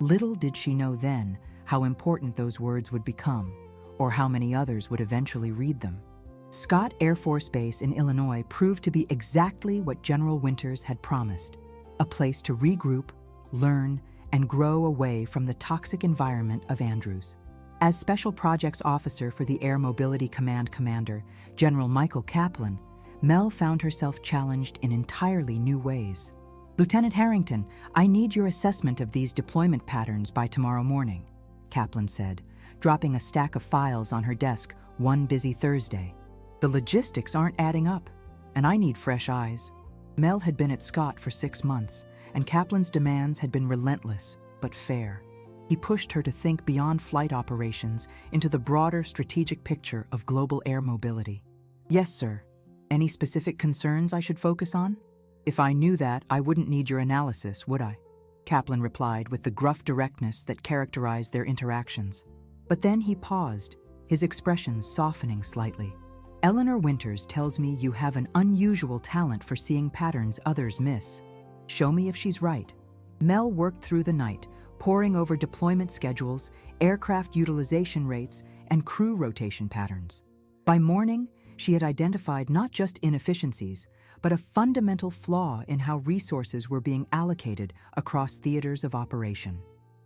Speaker 1: Little did she know then how important those words would become, or how many others would eventually read them. Scott Air Force Base in Illinois proved to be exactly what General Winters had promised, a place to regroup, learn, and grow away from the toxic environment of Andrews. As Special Projects Officer for the Air Mobility Command Commander, General Michael Kaplan, Mel found herself challenged in entirely new ways. "Lieutenant Harrington, I need your assessment of these deployment patterns by tomorrow morning," Kaplan said, dropping a stack of files on her desk one busy Thursday. "The logistics aren't adding up, and I need fresh eyes." Mel had been at Scott for 6 months, and Kaplan's demands had been relentless, but fair. He pushed her to think beyond flight operations into the broader strategic picture of global air mobility. "Yes, sir. Any specific concerns I should focus on?" "If I knew that, I wouldn't need your analysis, would I?" Kaplan replied with the gruff directness that characterized their interactions. But then he paused, his expression softening slightly. "Eleanor Winters tells me you have an unusual talent for seeing patterns others miss. Show me if she's right." Mel worked through the night, poring over deployment schedules, aircraft utilization rates, and crew rotation patterns. By morning, she had identified not just inefficiencies, but a fundamental flaw in how resources were being allocated across theaters of operation.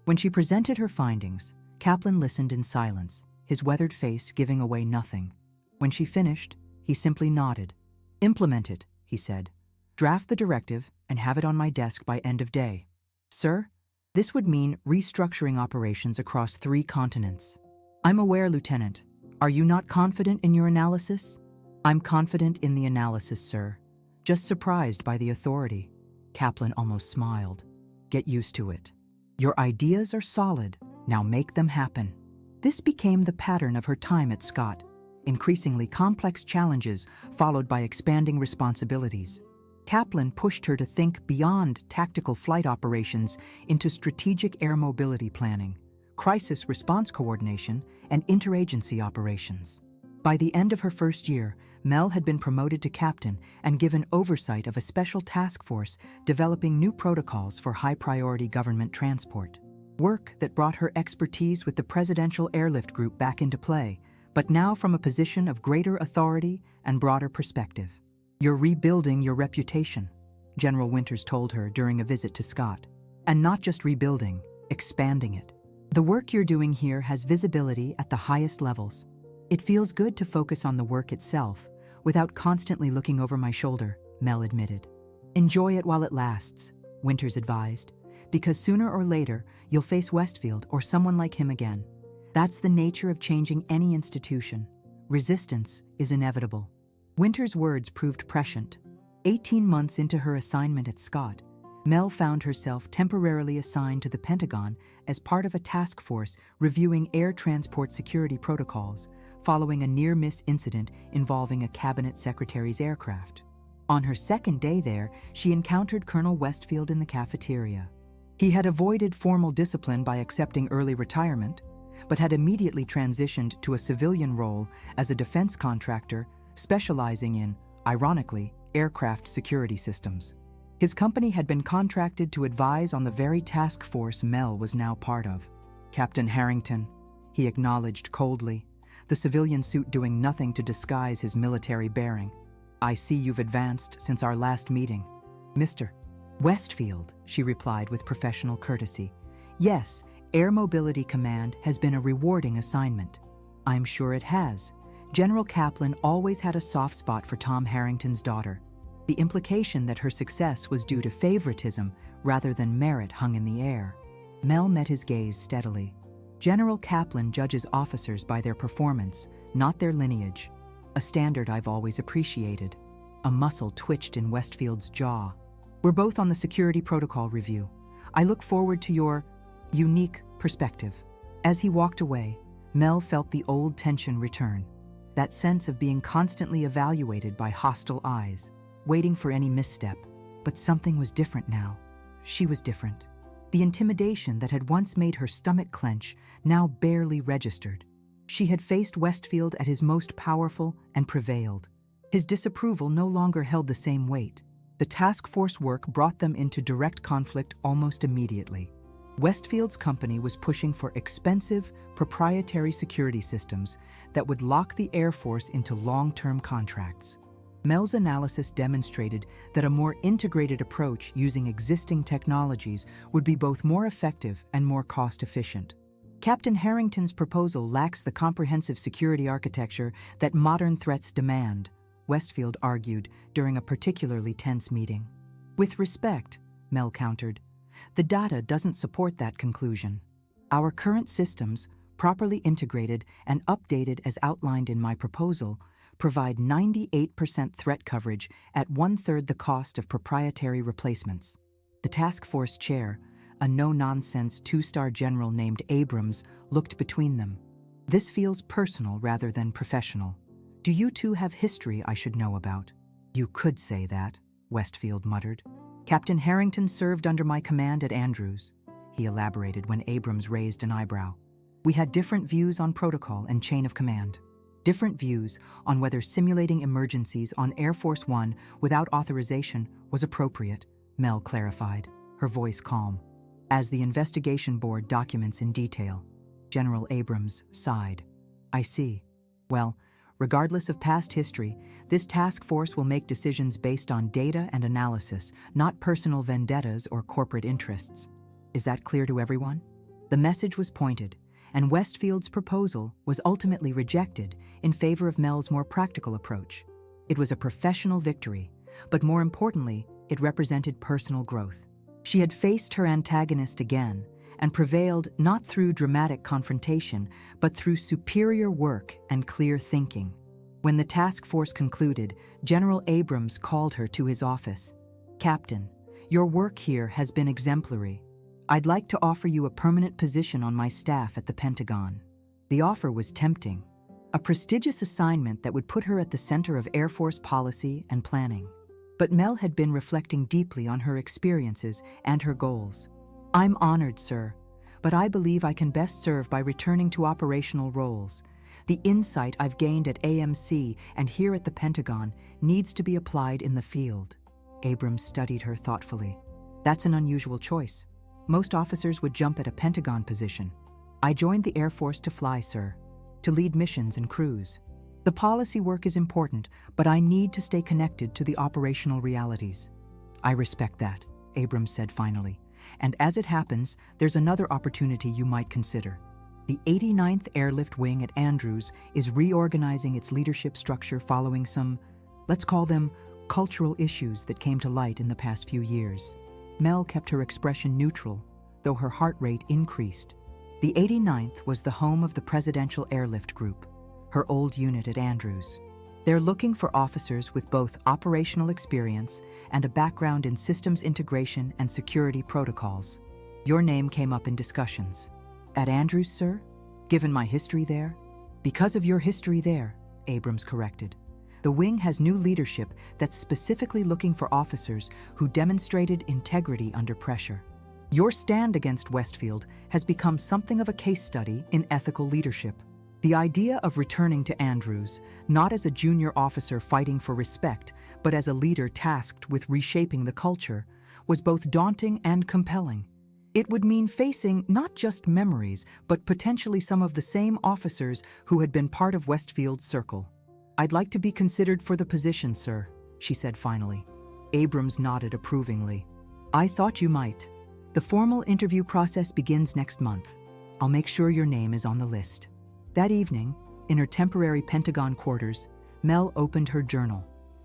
Speaker 1: When she presented her findings, Kaplan listened in silence, his weathered face giving away nothing. When she finished, he simply nodded. "Implement it," he said. "Draft the directive and have it on my desk by end of day." "Sir, this would mean restructuring operations across 3 continents." "I'm aware, Lieutenant. Are you not confident in your analysis?" "I'm confident in the analysis, sir. Just surprised by the authority." Kaplan almost smiled. "Get used to it. Your ideas are solid. Now make them happen." This became the pattern of her time at Scott. Increasingly complex challenges followed by expanding responsibilities. Kaplan pushed her to think beyond tactical flight operations into strategic air mobility planning, crisis response coordination, and interagency operations. By the end of her first year, Mel had been promoted to captain and given oversight of a special task force developing new protocols for high-priority government transport. Work that brought her expertise with the Presidential Airlift Group back into play, but now from a position of greater authority and broader perspective. "You're rebuilding your reputation," General Winters told her during a visit to Scott. "And not just rebuilding, expanding it. The work you're doing here has visibility at the highest levels. It feels good to focus on the work itself, without constantly looking over my shoulder," Mel admitted. "Enjoy it while it lasts," Winters advised, "because sooner or later you'll face Westfield or someone like him again. That's the nature of changing any institution. Resistance is inevitable." Winters' words proved prescient. 18 months into her assignment at Scott, Mel found herself temporarily assigned to the Pentagon as part of a task force reviewing air transport security protocols, following a near-miss incident involving a cabinet secretary's aircraft. On her second day there, she encountered Colonel Westfield in the cafeteria. He had avoided formal discipline by accepting early retirement, but had immediately transitioned to a civilian role as a defense contractor specializing in, ironically, aircraft security systems. His company had been contracted to advise on the very task force Mel was now part of. "Captain Harrington," he acknowledged coldly, the civilian suit doing nothing to disguise his military bearing. "I see you've advanced since our last meeting." "Mr. Westfield," she replied with professional courtesy. "Yes, Air Mobility Command has been a rewarding assignment." "I'm sure it has." General Kaplan always had a soft spot for Tom Harrington's daughter. The implication that her success was due to favoritism rather than merit hung in the air. Mel met his gaze steadily. "General Kaplan judges officers by their performance, not their lineage. A standard I've always appreciated." A muscle twitched in Westfield's jaw. "We're both on the security protocol review. I look forward to your unique perspective." As he walked away, Mel felt the old tension return. That sense of being constantly evaluated by hostile eyes, waiting for any misstep. But something was different now. She was different. The intimidation that had once made her stomach clench now barely registered. She had faced Westfield at his most powerful and prevailed. His disapproval no longer held the same weight. The task force work brought them into direct conflict almost immediately. Westfield's company was pushing for expensive, proprietary security systems that would lock the Air Force into long-term contracts. Mel's analysis demonstrated that a more integrated approach using existing technologies would be both more effective and more cost-efficient. Captain Harrington's proposal lacks the comprehensive security architecture that modern threats demand, Westfield argued during a particularly tense meeting. "With respect," Mel countered, "the data doesn't support that conclusion. Our current systems, properly integrated and updated as outlined in my proposal, provide 98% threat coverage at one-third the cost of proprietary replacements." The task force chair, a no-nonsense two-star general named Abrams, looked between them. "This feels personal rather than professional. Do you two have history I should know about?" "You could say that," Westfield muttered. "Captain Harrington served under my command at Andrews," he elaborated when Abrams raised an eyebrow. "We had different views on protocol and chain of command. Different views on whether simulating emergencies on Air Force One without authorization was appropriate," Mel clarified, her voice calm. "As the investigation board documents in detail." General Abrams sighed. "I see. Well, regardless of past history, this task force will make decisions based on data and analysis, not personal vendettas or corporate interests. Is that clear to everyone?" The message was pointed, and Westfield's proposal was ultimately rejected in favor of Mel's more practical approach. It was a professional victory, but more importantly, it represented personal growth. She had faced her antagonist again and prevailed not through dramatic confrontation, but through superior work and clear thinking. When the task force concluded, General Abrams called her to his office. "Captain, your work here has been exemplary. I'd like to offer you a permanent position on my staff at the Pentagon." The offer was tempting, a prestigious assignment that would put her at the center of Air Force policy and planning. But Mel had been reflecting deeply on her experiences and her goals. "I'm honored, sir, but I believe I can best serve by returning to operational roles. The insight I've gained at AMC and here at the Pentagon needs to be applied in the field." Abrams studied her thoughtfully. "That's an unusual choice. Most officers would jump at a Pentagon position. I joined the Air Force to fly, sir, to lead missions and crews. The policy work is important, but I need to stay connected to the operational realities." "I respect that," Abrams said finally. "And as it happens, there's another opportunity you might consider. The 89th Airlift Wing at Andrews is reorganizing its leadership structure following some, let's call them, cultural issues that came to light in the past few years." Mel kept her expression neutral, though her heart rate increased. The 89th was the home of the Presidential Airlift Group, her old unit at Andrews. They're looking for officers with both operational experience and a background in systems integration and security protocols. Your name came up in discussions. "At Andrews, sir? Given my history there?" "Because of your history there," Abrams corrected. "The wing has new leadership that's specifically looking for officers who demonstrated integrity under pressure. Your stand against Westfield has become something of a case study in ethical leadership. The idea of returning to Andrews, not as a junior officer fighting for respect, but as a leader tasked with reshaping the culture, was both daunting and compelling. It would mean facing not just memories, but potentially some of the same officers who had been part of Westfield's circle. "I'd like to be considered for the position, sir," she said finally. Abrams nodded approvingly. "I thought you might. The formal interview process begins next month. I'll make sure your name is on the list." That evening, in her temporary Pentagon quarters, Mel opened her journal,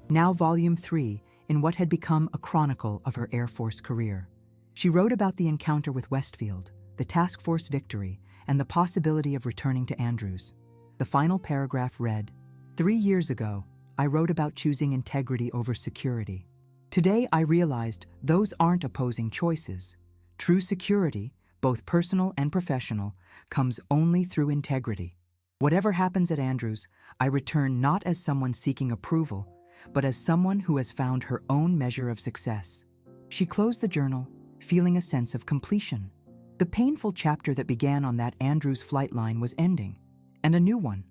Speaker 1: now Volume 3, in what had become a chronicle of her Air Force career. She wrote about the encounter with Westfield, the task force victory, and the possibility of returning to Andrews. The final paragraph read, "3 years ago, I wrote about choosing integrity over security. Today I realized those aren't opposing choices. True security, both personal and professional, comes only through integrity. Whatever happens at Andrews, I return not as someone seeking approval, but as someone who has found her own measure of success." She closed the journal, feeling a sense of completion. The painful chapter that began on that Andrews flight line was ending, and a new one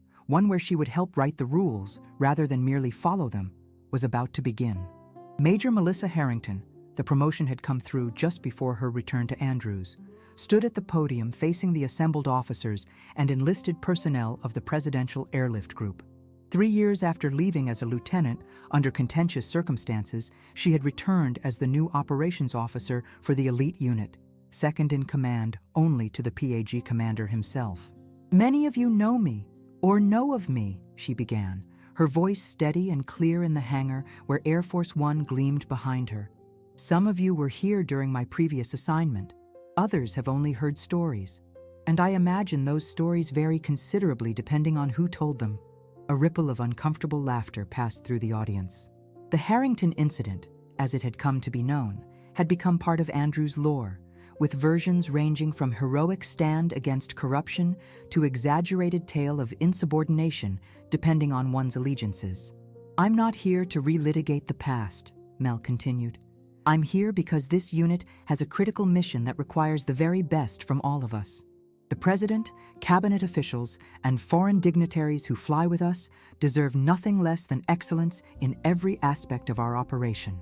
Speaker 1: where she would help write the rules rather than merely follow them, was about to begin. Major Melissa Harrington, the promotion had come through just before her return to Andrews, stood at the podium facing the assembled officers and enlisted personnel of the Presidential Airlift Group. 3 years after leaving as a lieutenant, under contentious circumstances, she had returned as the new operations officer for the elite unit, second in command only to the PAG commander himself. "Many of you know me, or know of me," she began, her voice steady and clear in the hangar where Air Force One gleamed behind her. "Some of you were here during my previous assignment. Others have only heard stories. And I imagine those stories vary considerably depending on who told them." A ripple of uncomfortable laughter passed through the audience. The Harrington incident, as it had come to be known, had become part of Andrews' lore, with versions ranging from heroic stand against corruption to exaggerated tale of insubordination depending on one's allegiances. "I'm not here to relitigate the past," Mel continued. "I'm here because this unit has a critical mission that requires the very best from all of us. The President, cabinet officials, and foreign dignitaries who fly with us deserve nothing less than excellence in every aspect of our operation."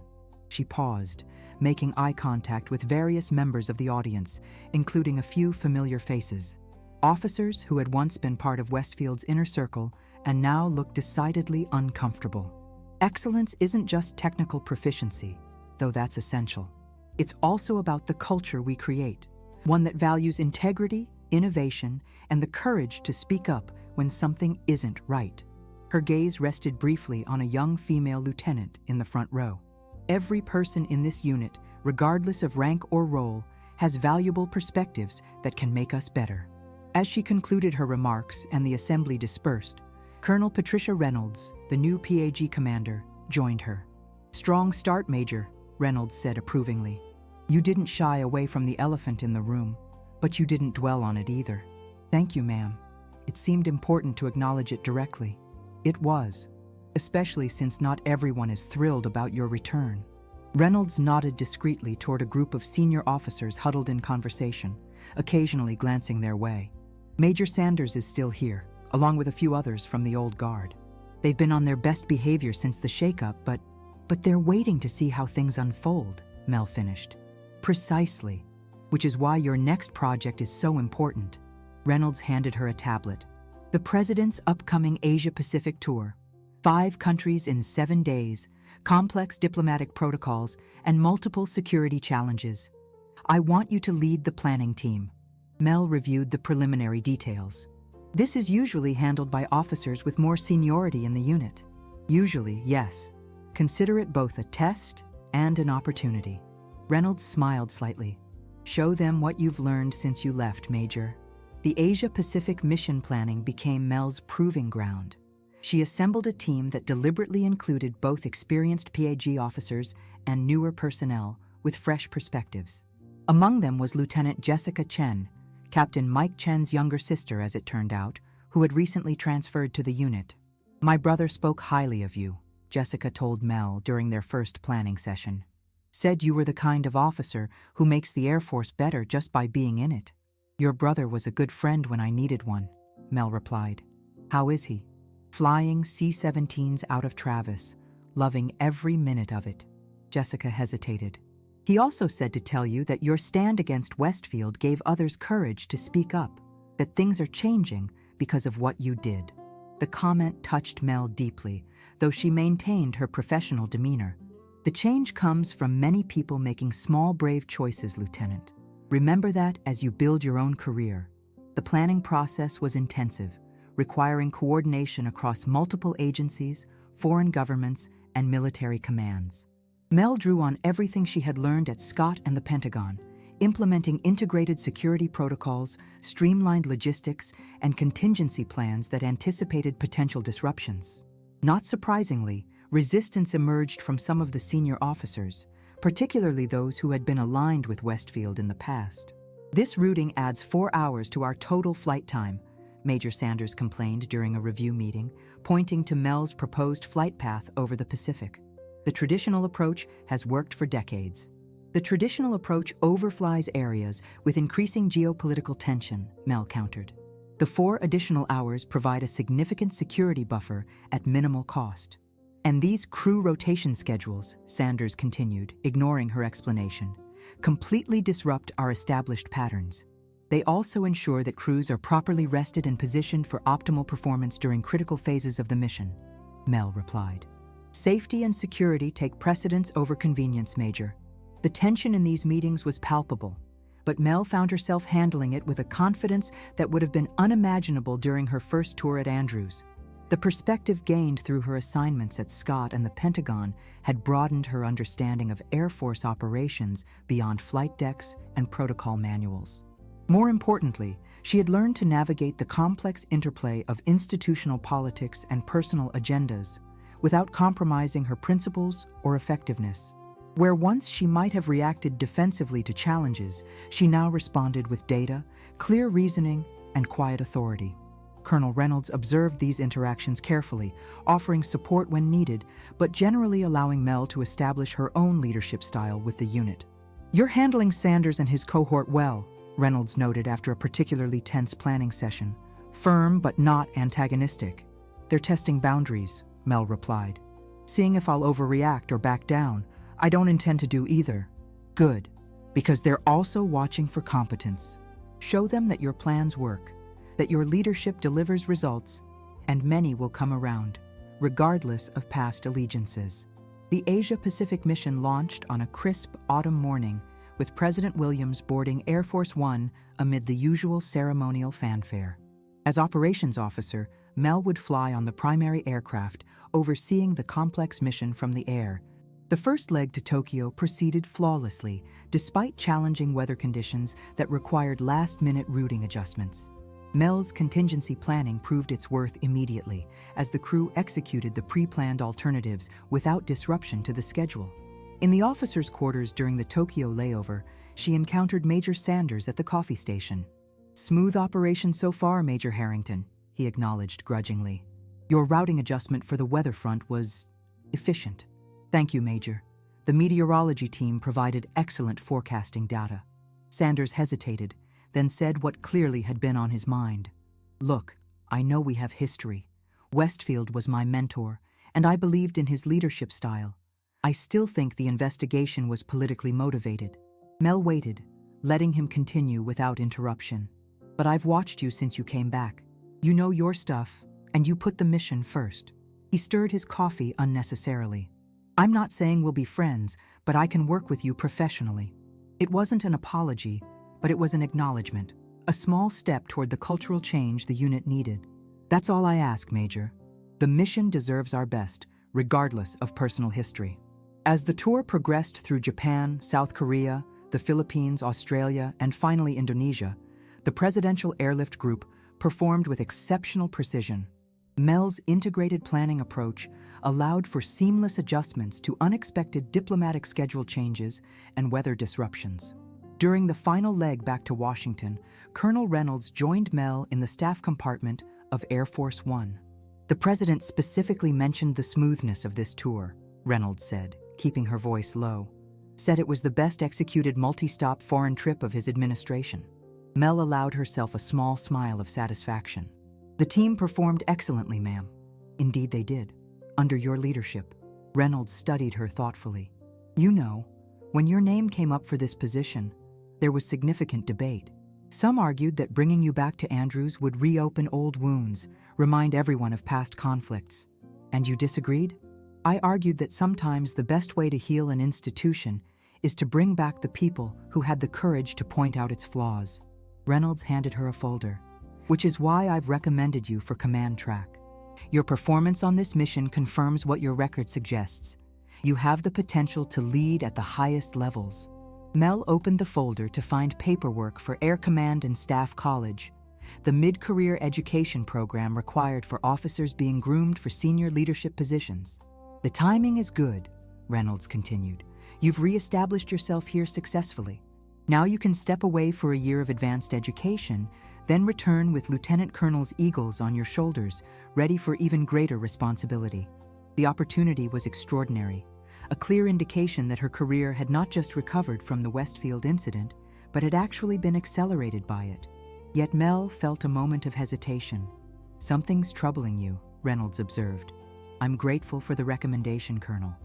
Speaker 1: She paused, making eye contact with various members of the audience, including a few familiar faces. Officers who had once been part of Westfield's inner circle and now looked decidedly uncomfortable. Excellence isn't just technical proficiency, though that's essential. It's also about the culture we create, one that values integrity, innovation, and the courage to speak up when something isn't right. Her gaze rested briefly on a young female lieutenant in the front row. "Every person in this unit, regardless of rank or role, has valuable perspectives that can make us better." As she concluded her remarks and the assembly dispersed, Colonel Patricia Reynolds, the new PAG commander, joined her. "Strong start, Major," Reynolds said approvingly. "You didn't shy away from the elephant in the room, but you didn't dwell on it either." "Thank you, ma'am." It seemed important to acknowledge it directly. It was, especially since not everyone is thrilled about your return. Reynolds nodded discreetly toward a group of senior officers huddled in conversation, occasionally glancing their way. "Major Sanders is still here, along with a few others from the old guard. They've been on their best behavior since the shakeup, but they're waiting to see how things unfold, Mel finished. Precisely, which is why your next project is so important. Reynolds handed her a tablet. The President's upcoming Asia-Pacific tour. 5 countries in 7 days, complex diplomatic protocols, and multiple security challenges. I want you to lead the planning team. Mel reviewed the preliminary details. This is usually handled by officers with more seniority in the unit. Usually, yes. Consider it both a test and an opportunity. Reynolds smiled slightly. Show them what you've learned since you left, Major. The Asia-Pacific mission planning became Mel's proving ground. She assembled a team that deliberately included both experienced PAG officers and newer personnel with fresh perspectives. Among them was Lieutenant Jessica Chen, Captain Mike Chen's younger sister, as it turned out, who had recently transferred to the unit. My brother spoke highly of you, Jessica told Mel during their first planning session. Said you were the kind of officer who makes the Air Force better just by being in it. Your brother was a good friend when I needed one, Mel replied. How is he? Flying C-17s out of Travis, loving every minute of it. Jessica hesitated. He also said to tell you that your stand against Westfield gave others courage to speak up, that things are changing because of what you did. The comment touched Mel deeply, though she maintained her professional demeanor. The change comes from many people making small, brave choices, Lieutenant. Remember that as you build your own career. The planning process was intensive, requiring coordination across multiple agencies, foreign governments, and military commands. Mel drew on everything she had learned at Scott and the Pentagon, implementing integrated security protocols, streamlined logistics, and contingency plans that anticipated potential disruptions. Not surprisingly, resistance emerged from some of the senior officers, particularly those who had been aligned with Westfield in the past. This routing adds 4 hours to our total flight time, Major Sanders complained during a review meeting, pointing to Mel's proposed flight path over the Pacific. The traditional approach has worked for decades. The traditional approach overflies areas with increasing geopolitical tension, Mel countered. The 4 additional hours provide a significant security buffer at minimal cost. And these crew rotation schedules, Sanders continued, ignoring her explanation, completely disrupt our established patterns. They also ensure that crews are properly rested and positioned for optimal performance during critical phases of the mission, Mel replied. Safety and security take precedence over convenience, Major. The tension in these meetings was palpable, but Mel found herself handling it with a confidence that would have been unimaginable during her first tour at Andrews. The perspective gained through her assignments at Scott and the Pentagon had broadened her understanding of Air Force operations beyond flight decks and protocol manuals. More importantly, she had learned to navigate the complex interplay of institutional politics and personal agendas without compromising her principles or effectiveness. Where once she might have reacted defensively to challenges, she now responded with data, clear reasoning, and quiet authority. Colonel Reynolds observed these interactions carefully, offering support when needed, but generally allowing Mel to establish her own leadership style with the unit. You're handling Sanders and his cohort well, Reynolds noted after a particularly tense planning session. Firm but not antagonistic. They're testing boundaries, Mel replied. Seeing if I'll overreact or back down. I don't intend to do either. Good, because they're also watching for competence. Show them that your plans work, that your leadership delivers results, and many will come around, regardless of past allegiances. The Asia-Pacific mission launched on a crisp autumn morning, with President Williams boarding Air Force One amid the usual ceremonial fanfare. As operations officer, Mel would fly on the primary aircraft, overseeing the complex mission from the air. The first leg to Tokyo proceeded flawlessly, despite challenging weather conditions that required last-minute routing adjustments. Mel's contingency planning proved its worth immediately, as the crew executed the pre-planned alternatives without disruption to the schedule. In the officers' quarters during the Tokyo layover, she encountered Major Sanders at the coffee station. Smooth operation so far, Major Harrington, he acknowledged grudgingly. Your routing adjustment for the weather front was efficient. Thank you, Major. The meteorology team provided excellent forecasting data. Sanders hesitated, then said what clearly had been on his mind. Look, I know we have history. Westfield was my mentor, and I believed in his leadership style. I still think the investigation was politically motivated. Mel waited, letting him continue without interruption. But I've watched you since you came back. You know your stuff, and you put the mission first. He stirred his coffee unnecessarily. I'm not saying we'll be friends, but I can work with you professionally. It wasn't an apology, but it was an acknowledgement, a small step toward the cultural change the unit needed. That's all I ask, Major. The mission deserves our best, regardless of personal history. As the tour progressed through Japan, South Korea, the Philippines, Australia, and finally Indonesia, the Presidential Airlift Group performed with exceptional precision. Mel's integrated planning approach allowed for seamless adjustments to unexpected diplomatic schedule changes and weather disruptions. During the final leg back to Washington, Colonel Reynolds joined Mel in the staff compartment of Air Force One. The president specifically mentioned the smoothness of this tour, Reynolds said, keeping her voice low. Said it was the best executed multi-stop foreign trip of his administration. Mel allowed herself a small smile of satisfaction. The team performed excellently, ma'am. Indeed they did. Under your leadership. Reynolds studied her thoughtfully. You know, when your name came up for this position, there was significant debate. Some argued that bringing you back to Andrews would reopen old wounds, remind everyone of past conflicts. And you disagreed? I argued that sometimes the best way to heal an institution is to bring back the people who had the courage to point out its flaws. Reynolds handed her a folder. Which is why I've recommended you for command track. Your performance on this mission confirms what your record suggests. You have the potential to lead at the highest levels. Mel opened the folder to find paperwork for Air Command and Staff College, the mid-career education program required for officers being groomed for senior leadership positions. The timing is good, Reynolds continued. You've re-established yourself here successfully. Now you can step away for a year of advanced education, then return with Lieutenant Colonel's eagles on your shoulders, ready for even greater responsibility. The opportunity was extraordinary, a clear indication that her career had not just recovered from the Westfield incident, but had actually been accelerated by it. Yet Mel felt a moment of hesitation. Something's troubling you, Reynolds observed. I'm grateful for the recommendation, Colonel.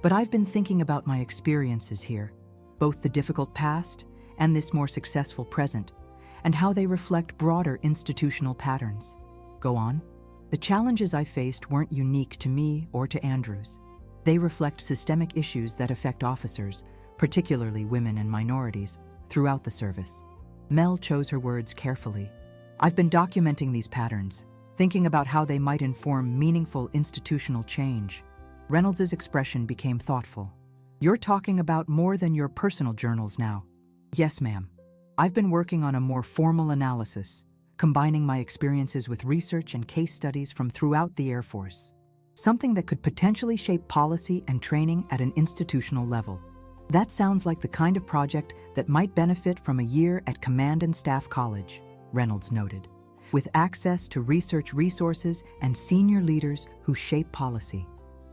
Speaker 1: But I've been thinking about my experiences here, both the difficult past and this more successful present, and how they reflect broader institutional patterns. Go on. The challenges I faced weren't unique to me or to Andrews. They reflect systemic issues that affect officers, particularly women and minorities, throughout the service. Mel chose her words carefully. I've been documenting these patterns, thinking about how they might inform meaningful institutional change. Reynolds' expression became thoughtful. You're talking about more than your personal journals now. Yes, ma'am. I've been working on a more formal analysis, combining my experiences with research and case studies from throughout the Air Force. Something that could potentially shape policy and training at an institutional level. That sounds like the kind of project that might benefit from a year at Command and Staff College, Reynolds noted, with access to research resources and senior leaders who shape policy.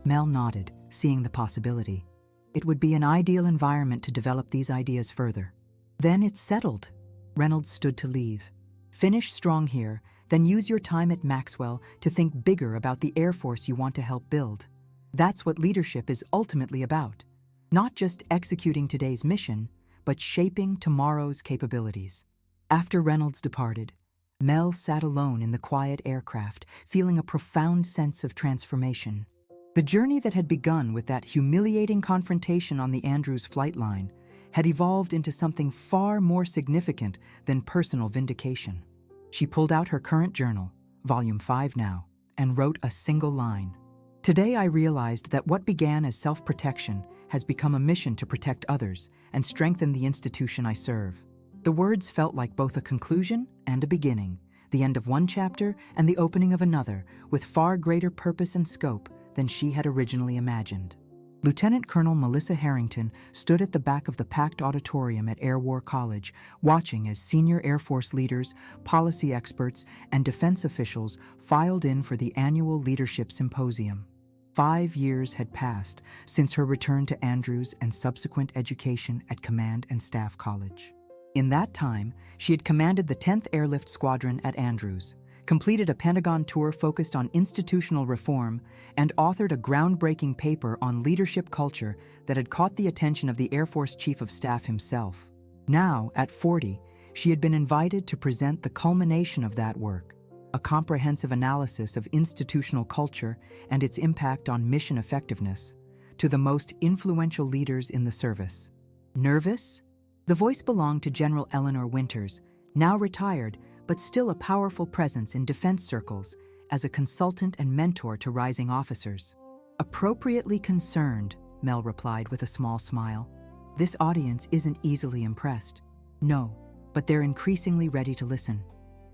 Speaker 1: Mel nodded, seeing the possibility. It would be an ideal environment to develop these ideas further. Then it's settled. Reynolds stood to leave. Finish strong here, then use your time at Maxwell to think bigger about the Air Force you want to help build. That's what leadership is ultimately about. Not just executing today's mission, but shaping tomorrow's capabilities. After Reynolds departed, Mel sat alone in the quiet aircraft, feeling a profound sense of transformation. The journey that had begun with that humiliating confrontation on the Andrews flight line had evolved into something far more significant than personal vindication. She pulled out her current journal, volume 5 now, and wrote a single line. Today I realized that what began as self-protection has become a mission to protect others and strengthen the institution I serve. The words felt like both a conclusion and a beginning, the end of one chapter and the opening of another, with far greater purpose and scope than she had originally imagined. Lieutenant Colonel Melissa Harrington stood at the back of the packed auditorium at Air War College, watching as senior Air Force leaders, policy experts, and defense officials filed in for the annual Leadership Symposium. 5 years had passed since her return to Andrews and subsequent education at Command and Staff College. In that time, she had commanded the 10th Airlift Squadron at Andrews, completed a Pentagon tour focused on institutional reform, and authored a groundbreaking paper on leadership culture that had caught the attention of the Air Force Chief of Staff himself. Now, at 40, she had been invited to present the culmination of that work, a comprehensive analysis of institutional culture and its impact on mission effectiveness, to the most influential leaders in the service. Nervous? The voice belonged to General Eleanor Winters, now retired, but still a powerful presence in defense circles as a consultant and mentor to rising officers. Appropriately concerned, Mel replied with a small smile. This audience isn't easily impressed. No, but they're increasingly ready to listen.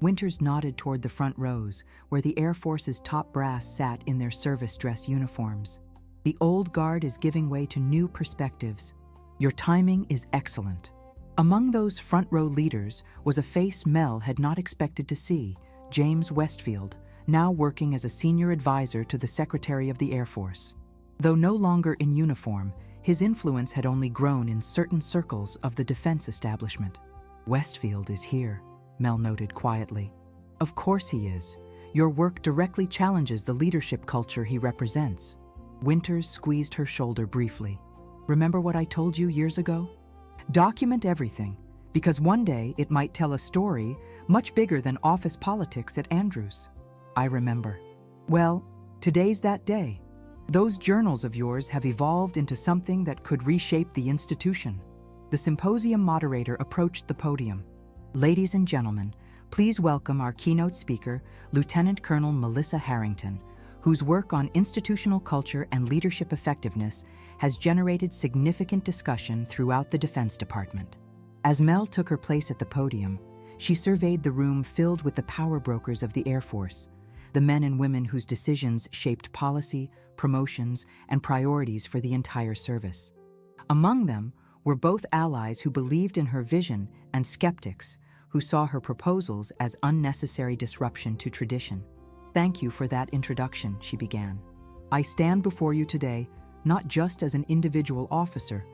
Speaker 1: Winters nodded toward the front rows, where the Air Force's top brass sat in their service dress uniforms. The old guard is giving way to new perspectives. Your timing is excellent. Among those front-row leaders was a face Mel had not expected to see, James Westfield, now working as a senior advisor to the Secretary of the Air Force. Though no longer in uniform, his influence had only grown in certain circles of the defense establishment. Westfield is here, Mel noted quietly. Of course he is. Your work directly challenges the leadership culture he represents. Winters squeezed her shoulder briefly. Remember what I told you years ago? Document everything, because one day it might tell a story much bigger than office politics at Andrews. I remember. Well, today's that day. Those journals of yours have evolved into something that could reshape the institution. The symposium moderator approached the podium. Ladies and gentlemen, please welcome our keynote speaker, Lieutenant Colonel Melissa Harrington, whose work on institutional culture and leadership effectiveness has generated significant discussion throughout the Defense Department. As Mel took her place at the podium, she surveyed the room filled with the power brokers of the Air Force, the men and women whose decisions shaped policy, promotions, and priorities for the entire service. Among them were both allies who believed in her vision and skeptics who saw her proposals as unnecessary disruption to tradition. Thank you for that introduction, she began. I stand before you today not just as an individual officer,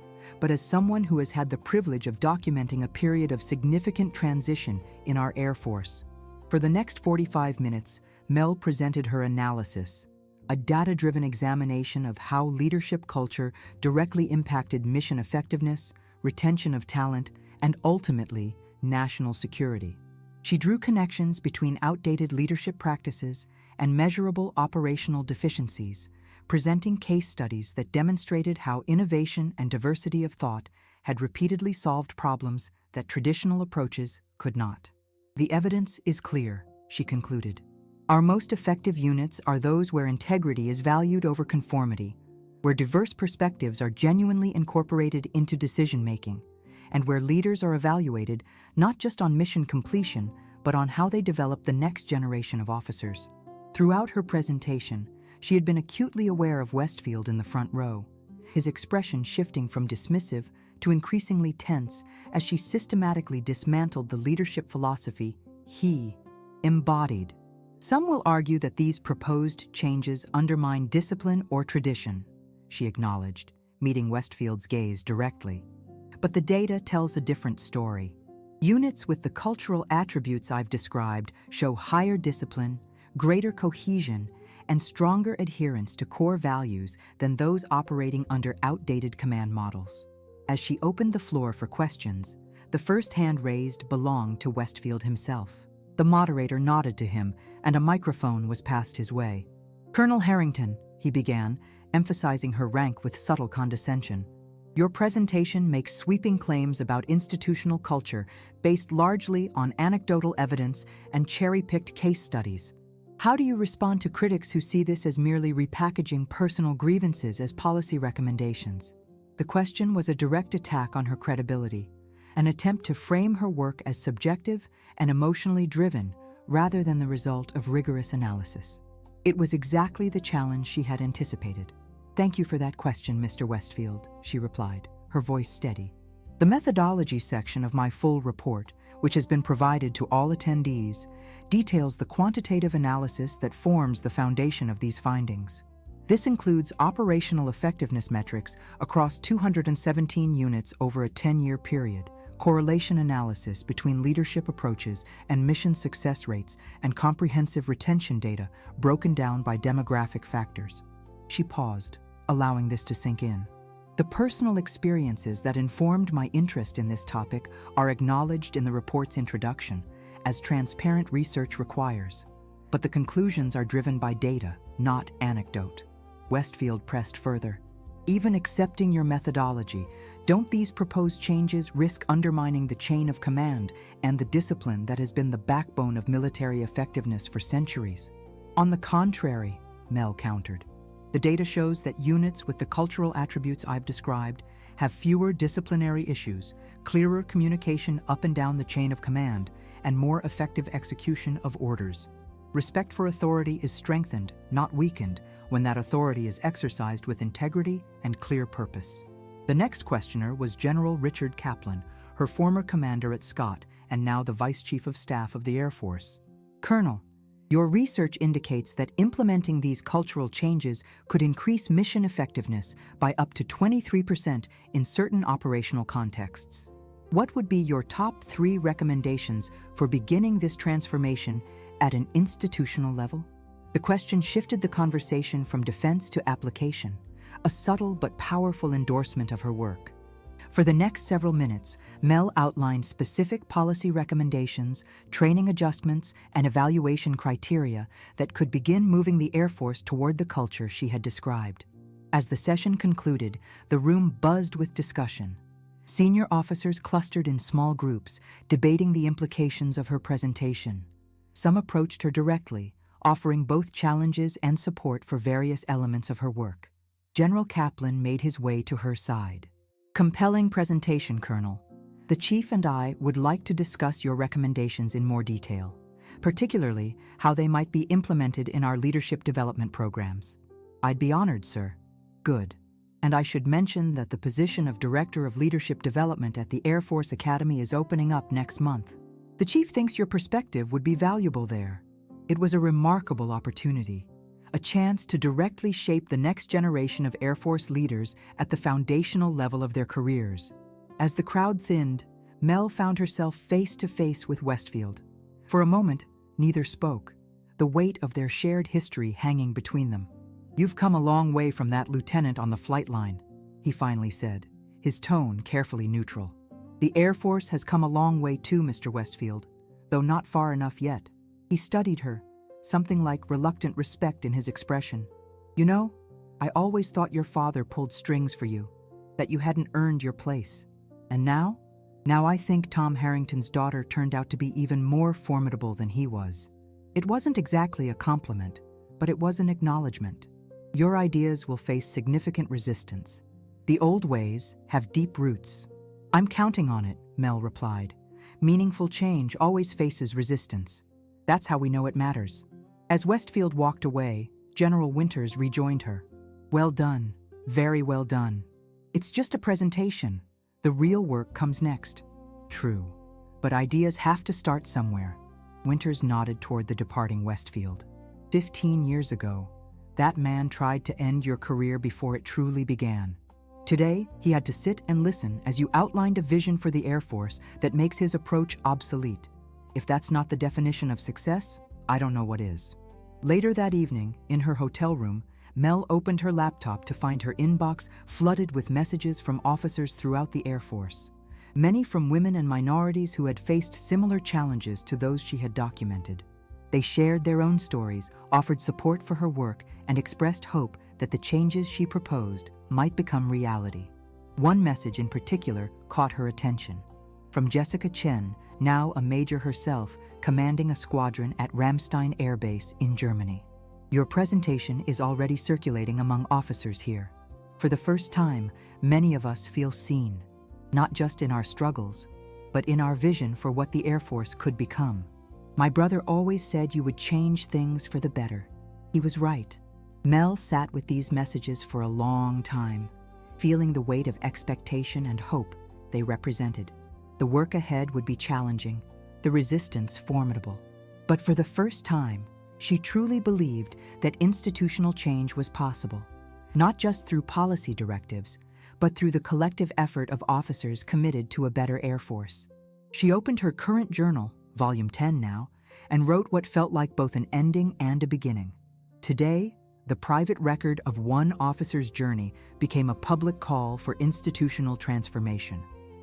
Speaker 1: but as someone who has had the privilege of documenting a period of significant transition in our Air Force. For the next 45 minutes, Mel presented her analysis, a data-driven examination of how leadership culture directly impacted mission effectiveness, retention of talent, and ultimately, national security. She drew connections between outdated leadership practices and measurable operational deficiencies, presenting case studies that demonstrated how innovation and diversity of thought had repeatedly solved problems that traditional approaches could not. The evidence is clear, she concluded. Our most effective units are those where integrity is valued over conformity, where diverse perspectives are genuinely incorporated into decision-making, and where leaders are evaluated not just on mission completion, but on how they develop the next generation of officers. Throughout her presentation, she had been acutely aware of Westfield in the front row, his expression shifting from dismissive to increasingly tense as she systematically dismantled the leadership philosophy he embodied. Some will argue that these proposed changes undermine discipline or tradition, she acknowledged, meeting Westfield's gaze directly. But the data tells a different story. Units with the cultural attributes I've described show higher discipline, greater cohesion, and stronger adherence to core values than those operating under outdated command models. As she opened the floor for questions, the first hand raised belonged to Westfield himself. The moderator nodded to him, and a microphone was passed his way. Colonel Harrington, he began, emphasizing her rank with subtle condescension. Your presentation makes sweeping claims about institutional culture based largely on anecdotal evidence and cherry-picked case studies. How do you respond to critics who see this as merely repackaging personal grievances as policy recommendations? The question was a direct attack on her credibility, an attempt to frame her work as subjective and emotionally driven rather than the result of rigorous analysis. It was exactly the challenge she had anticipated. Thank you for that question, Mr. Westfield, she replied, her voice steady. The methodology section of my full report, which has been provided to all attendees, details the quantitative analysis that forms the foundation of these findings. This includes operational effectiveness metrics across 217 units over a 10-year period, correlation analysis between leadership approaches and mission success rates, and comprehensive retention data broken down by demographic factors. She paused, allowing this to sink in. The personal experiences that informed my interest in this topic are acknowledged in the report's introduction, as transparent research requires. But the conclusions are driven by data, not anecdote. Westfield pressed further. Even accepting your methodology, don't these proposed changes risk undermining the chain of command and the discipline that has been the backbone of military effectiveness for centuries? On the contrary, Mel countered. The data shows that units with the cultural attributes I've described have fewer disciplinary issues, clearer communication up and down the chain of command, and more effective execution of orders. Respect for authority is strengthened, not weakened, when that authority is exercised with integrity and clear purpose. The next questioner was General Richard Kaplan, her former commander at Scott and now the Vice Chief of Staff of the Air Force. Colonel, your research indicates that implementing these cultural changes could increase mission effectiveness by up to 23% in certain operational contexts. What would be your top 3 recommendations for beginning this transformation at an institutional level? The question shifted the conversation from defense to application, a subtle but powerful endorsement of her work. For the next several minutes, Mel outlined specific policy recommendations, training adjustments, and evaluation criteria that could begin moving the Air Force toward the culture she had described. As the session concluded, the room buzzed with discussion. Senior officers clustered in small groups, debating the implications of her presentation. Some approached her directly, offering both challenges and support for various elements of her work. General Kaplan made his way to her side. Compelling presentation, Colonel. The Chief and I would like to discuss your recommendations in more detail, particularly how they might be implemented in our leadership development programs. I'd be honored, sir. Good. And I should mention that the position of Director of Leadership Development at the Air Force Academy is opening up next month. The Chief thinks your perspective would be valuable there. It was a remarkable opportunity, a chance to directly shape the next generation of Air Force leaders at the foundational level of their careers. As the crowd thinned, Mel found herself face to face with Westfield. For a moment, neither spoke, the weight of their shared history hanging between them. "You've come a long way from that lieutenant on the flight line," he finally said, his tone carefully neutral. "The Air Force has come a long way too, Mr. Westfield, though not far enough yet." He studied her, something like reluctant respect in his expression. "You know, I always thought your father pulled strings for you, that you hadn't earned your place. And now I think Tom Harrington's daughter turned out to be even more formidable than he was." It wasn't exactly a compliment, but it was an acknowledgement. "Your ideas will face significant resistance. The old ways have deep roots." "I'm counting on it," Mel replied. "Meaningful change always faces resistance. That's how we know it matters." As Westfield walked away, General Winters rejoined her. "Well done, very well done. It's just a presentation. The real work comes next." "True, but ideas have to start somewhere." Winters nodded toward the departing Westfield. 15 years ago, that man tried to end your career before it truly began. Today, he had to sit and listen as you outlined a vision for the Air Force that makes his approach obsolete. If that's not the definition of success, I don't know what is. Later that evening, in her hotel room, Mel opened her laptop to find her inbox flooded with messages from officers throughout the Air Force. Many from women and minorities who had faced similar challenges to those she had documented. They shared their own stories, offered support for her work, and expressed hope that the changes she proposed might become reality. One message in particular caught her attention. From Jessica Chen, now a major herself, commanding a squadron at Ramstein Air Base in Germany. "Your presentation is already circulating among officers here. For the first time, many of us feel seen, not just in our struggles, but in our vision for what the Air Force could become. My brother always said you would change things for the better. He was right." Mel sat with these messages for a long time, feeling the weight of expectation and hope they represented. The work ahead would be challenging, the resistance formidable. But for the first time, she truly believed that institutional change was possible, not just through policy directives, but through the collective effort of officers committed to a better Air Force. She opened her current journal, volume 10 now, and wrote what felt like both an ending and a beginning. Today, the private record of one officer's journey became a public call for institutional transformation.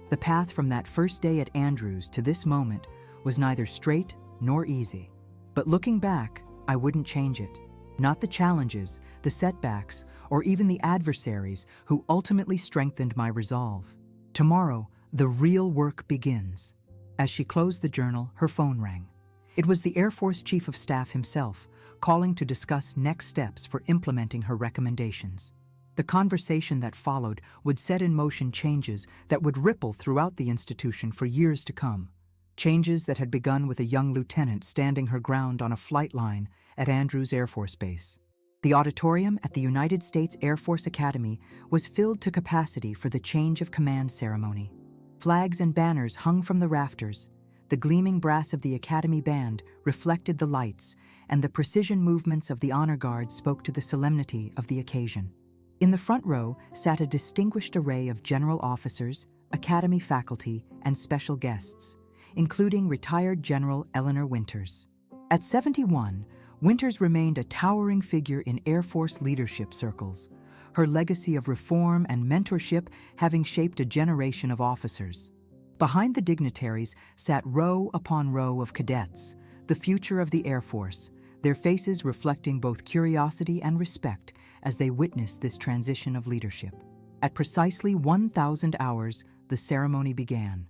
Speaker 1: The path from that first day at Andrews to this moment was neither straight nor easy. But looking back, I wouldn't change it. Not the challenges, the setbacks, or even the adversaries who ultimately strengthened my resolve. Tomorrow, the real work begins. As she closed the journal, her phone rang. It was the Air Force Chief of Staff himself, calling to discuss next steps for implementing her recommendations. The conversation that followed would set in motion changes that would ripple throughout the institution for years to come. Changes that had begun with a young lieutenant standing her ground on a flight line at Andrews Air Force Base. The auditorium at the United States Air Force Academy was filled to capacity for the change of command ceremony. Flags and banners hung from the rafters. The gleaming brass of the Academy band reflected the lights, and the precision movements of the honor guard spoke to the solemnity of the occasion. In the front row sat a distinguished array of general officers, Academy faculty, and special guests, including retired General Eleanor Winters. At 71, Winters remained a towering figure in Air Force leadership circles, her legacy of reform and mentorship having shaped a generation of officers. Behind the dignitaries sat row upon row of cadets, the future of the Air Force, their faces reflecting both curiosity and respect as they witnessed this transition of leadership. At precisely 1,000 hours, the ceremony began.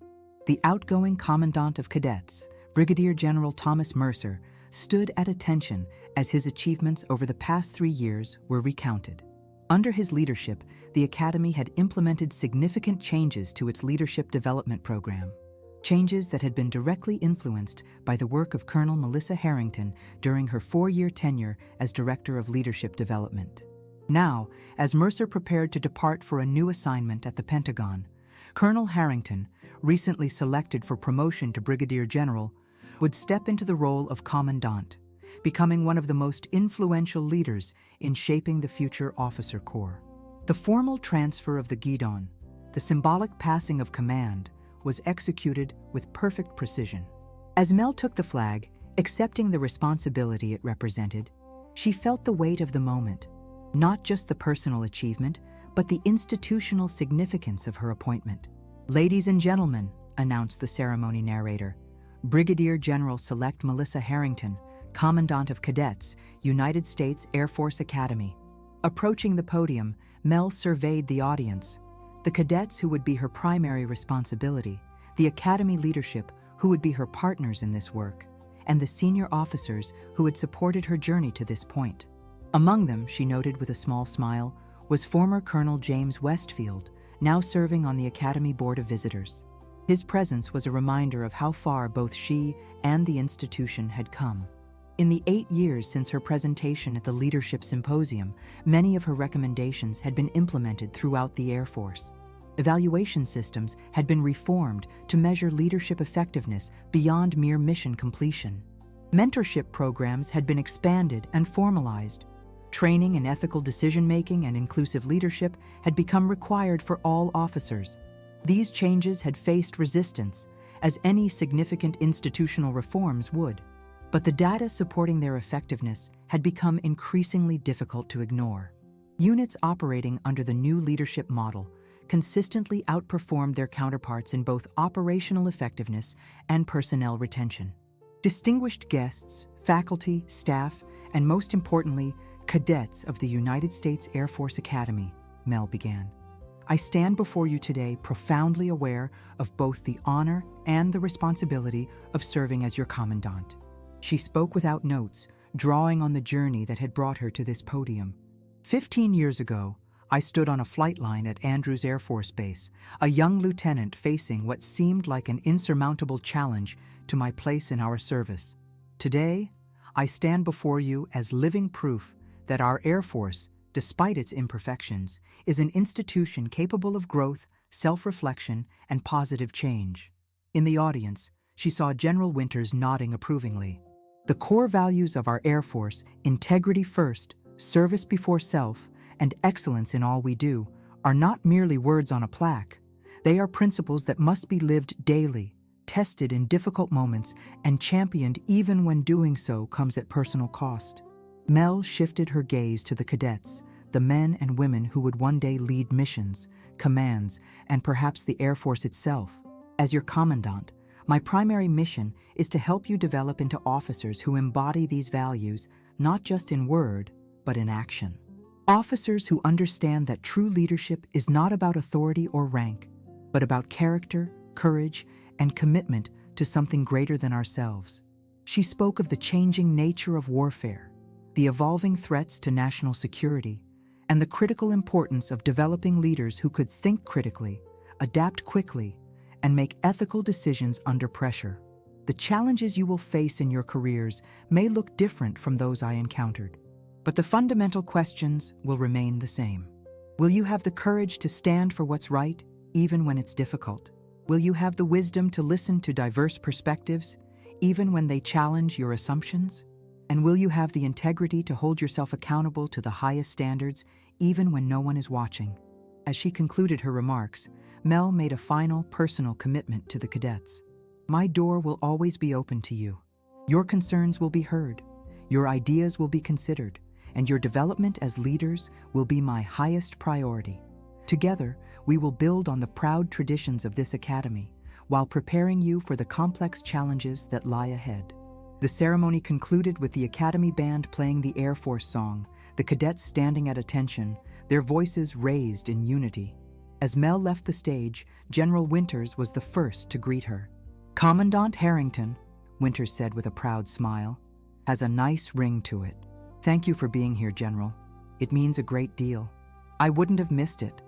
Speaker 1: The outgoing Commandant of Cadets, Brigadier General Thomas Mercer, stood at attention as his achievements over the past 3 years were recounted. Under his leadership, the Academy had implemented significant changes to its leadership development program, changes that had been directly influenced by the work of Colonel Melissa Harrington during her 4-year tenure as Director of Leadership Development. Now, as Mercer prepared to depart for a new assignment at the Pentagon, Colonel Harrington, recently selected for promotion to Brigadier General, would step into the role of Commandant, becoming one of the most influential leaders in shaping the future officer corps. The formal transfer of the guidon, the symbolic passing of command, was executed with perfect precision. As Mel took the flag, accepting the responsibility it represented, she felt the weight of the moment, not just the personal achievement, but the institutional significance of her appointment. "Ladies and gentlemen," announced the ceremony narrator, "Brigadier General-Select Melissa Harrington, Commandant of Cadets, United States Air Force Academy." Approaching the podium, Mel surveyed the audience. The cadets who would be her primary responsibility, the Academy leadership who would be her partners in this work, and the senior officers who had supported her journey to this point. Among them, she noted with a small smile, was former Colonel James Westfield, now serving on the Academy Board of Visitors. His presence was a reminder of how far both she and the institution had come. In the 8 years since her presentation at the Leadership Symposium, many of her recommendations had been implemented throughout the Air Force. Evaluation systems had been reformed to measure leadership effectiveness beyond mere mission completion. Mentorship programs had been expanded and formalized. Training in ethical decision-making and inclusive leadership had become required for all officers. These changes had faced resistance, as any significant institutional reforms would. But the data supporting their effectiveness had become increasingly difficult to ignore. Units operating under the new leadership model consistently outperformed their counterparts in both operational effectiveness and personnel retention. Distinguished guests, faculty, staff, and most importantly, cadets of the United States Air Force Academy, Mel began. "I stand before you today profoundly aware of both the honor and the responsibility of serving as your commandant." She spoke without notes, drawing on the journey that had brought her to this podium. 15 years ago, I stood on a flight line at Andrews Air Force Base, a young lieutenant facing what seemed like an insurmountable challenge to my place in our service. Today, I stand before you as living proof that our Air Force, despite its imperfections, is an institution capable of growth, self-reflection, and positive change. In the audience, she saw General Winters nodding approvingly. The core values of our Air Force, integrity first, service before self, and excellence in all we do, are not merely words on a plaque. They are principles that must be lived daily, tested in difficult moments, and championed even when doing so comes at personal cost. Mel shifted her gaze to the cadets, the men and women who would one day lead missions, commands, and perhaps the Air Force itself. As your commandant, my primary mission is to help you develop into officers who embody these values, not just in word, but in action. Officers who understand that true leadership is not about authority or rank, but about character, courage, and commitment to something greater than ourselves. She spoke of the changing nature of warfare, the evolving threats to national security, and the critical importance of developing leaders who could think critically, adapt quickly, and make ethical decisions under pressure. The challenges you will face in your careers may look different from those I encountered, but the fundamental questions will remain the same. Will you have the courage to stand for what's right, even when it's difficult? Will you have the wisdom to listen to diverse perspectives, even when they challenge your assumptions? And will you have the integrity to hold yourself accountable to the highest standards, even when no one is watching? As she concluded her remarks, Mel made a final personal commitment to the cadets. My door will always be open to you. Your concerns will be heard, your ideas will be considered, and your development as leaders will be my highest priority. Together, we will build on the proud traditions of this academy while preparing you for the complex challenges that lie ahead. The ceremony concluded with the Academy Band playing the Air Force song, the cadets standing at attention, their voices raised in unity. As Mel left the stage, General Winters was the first to greet her. "Commandant Harrington," Winters said with a proud smile, "has a nice ring to it. Thank you for being here, General. It means a great deal. I wouldn't have missed it."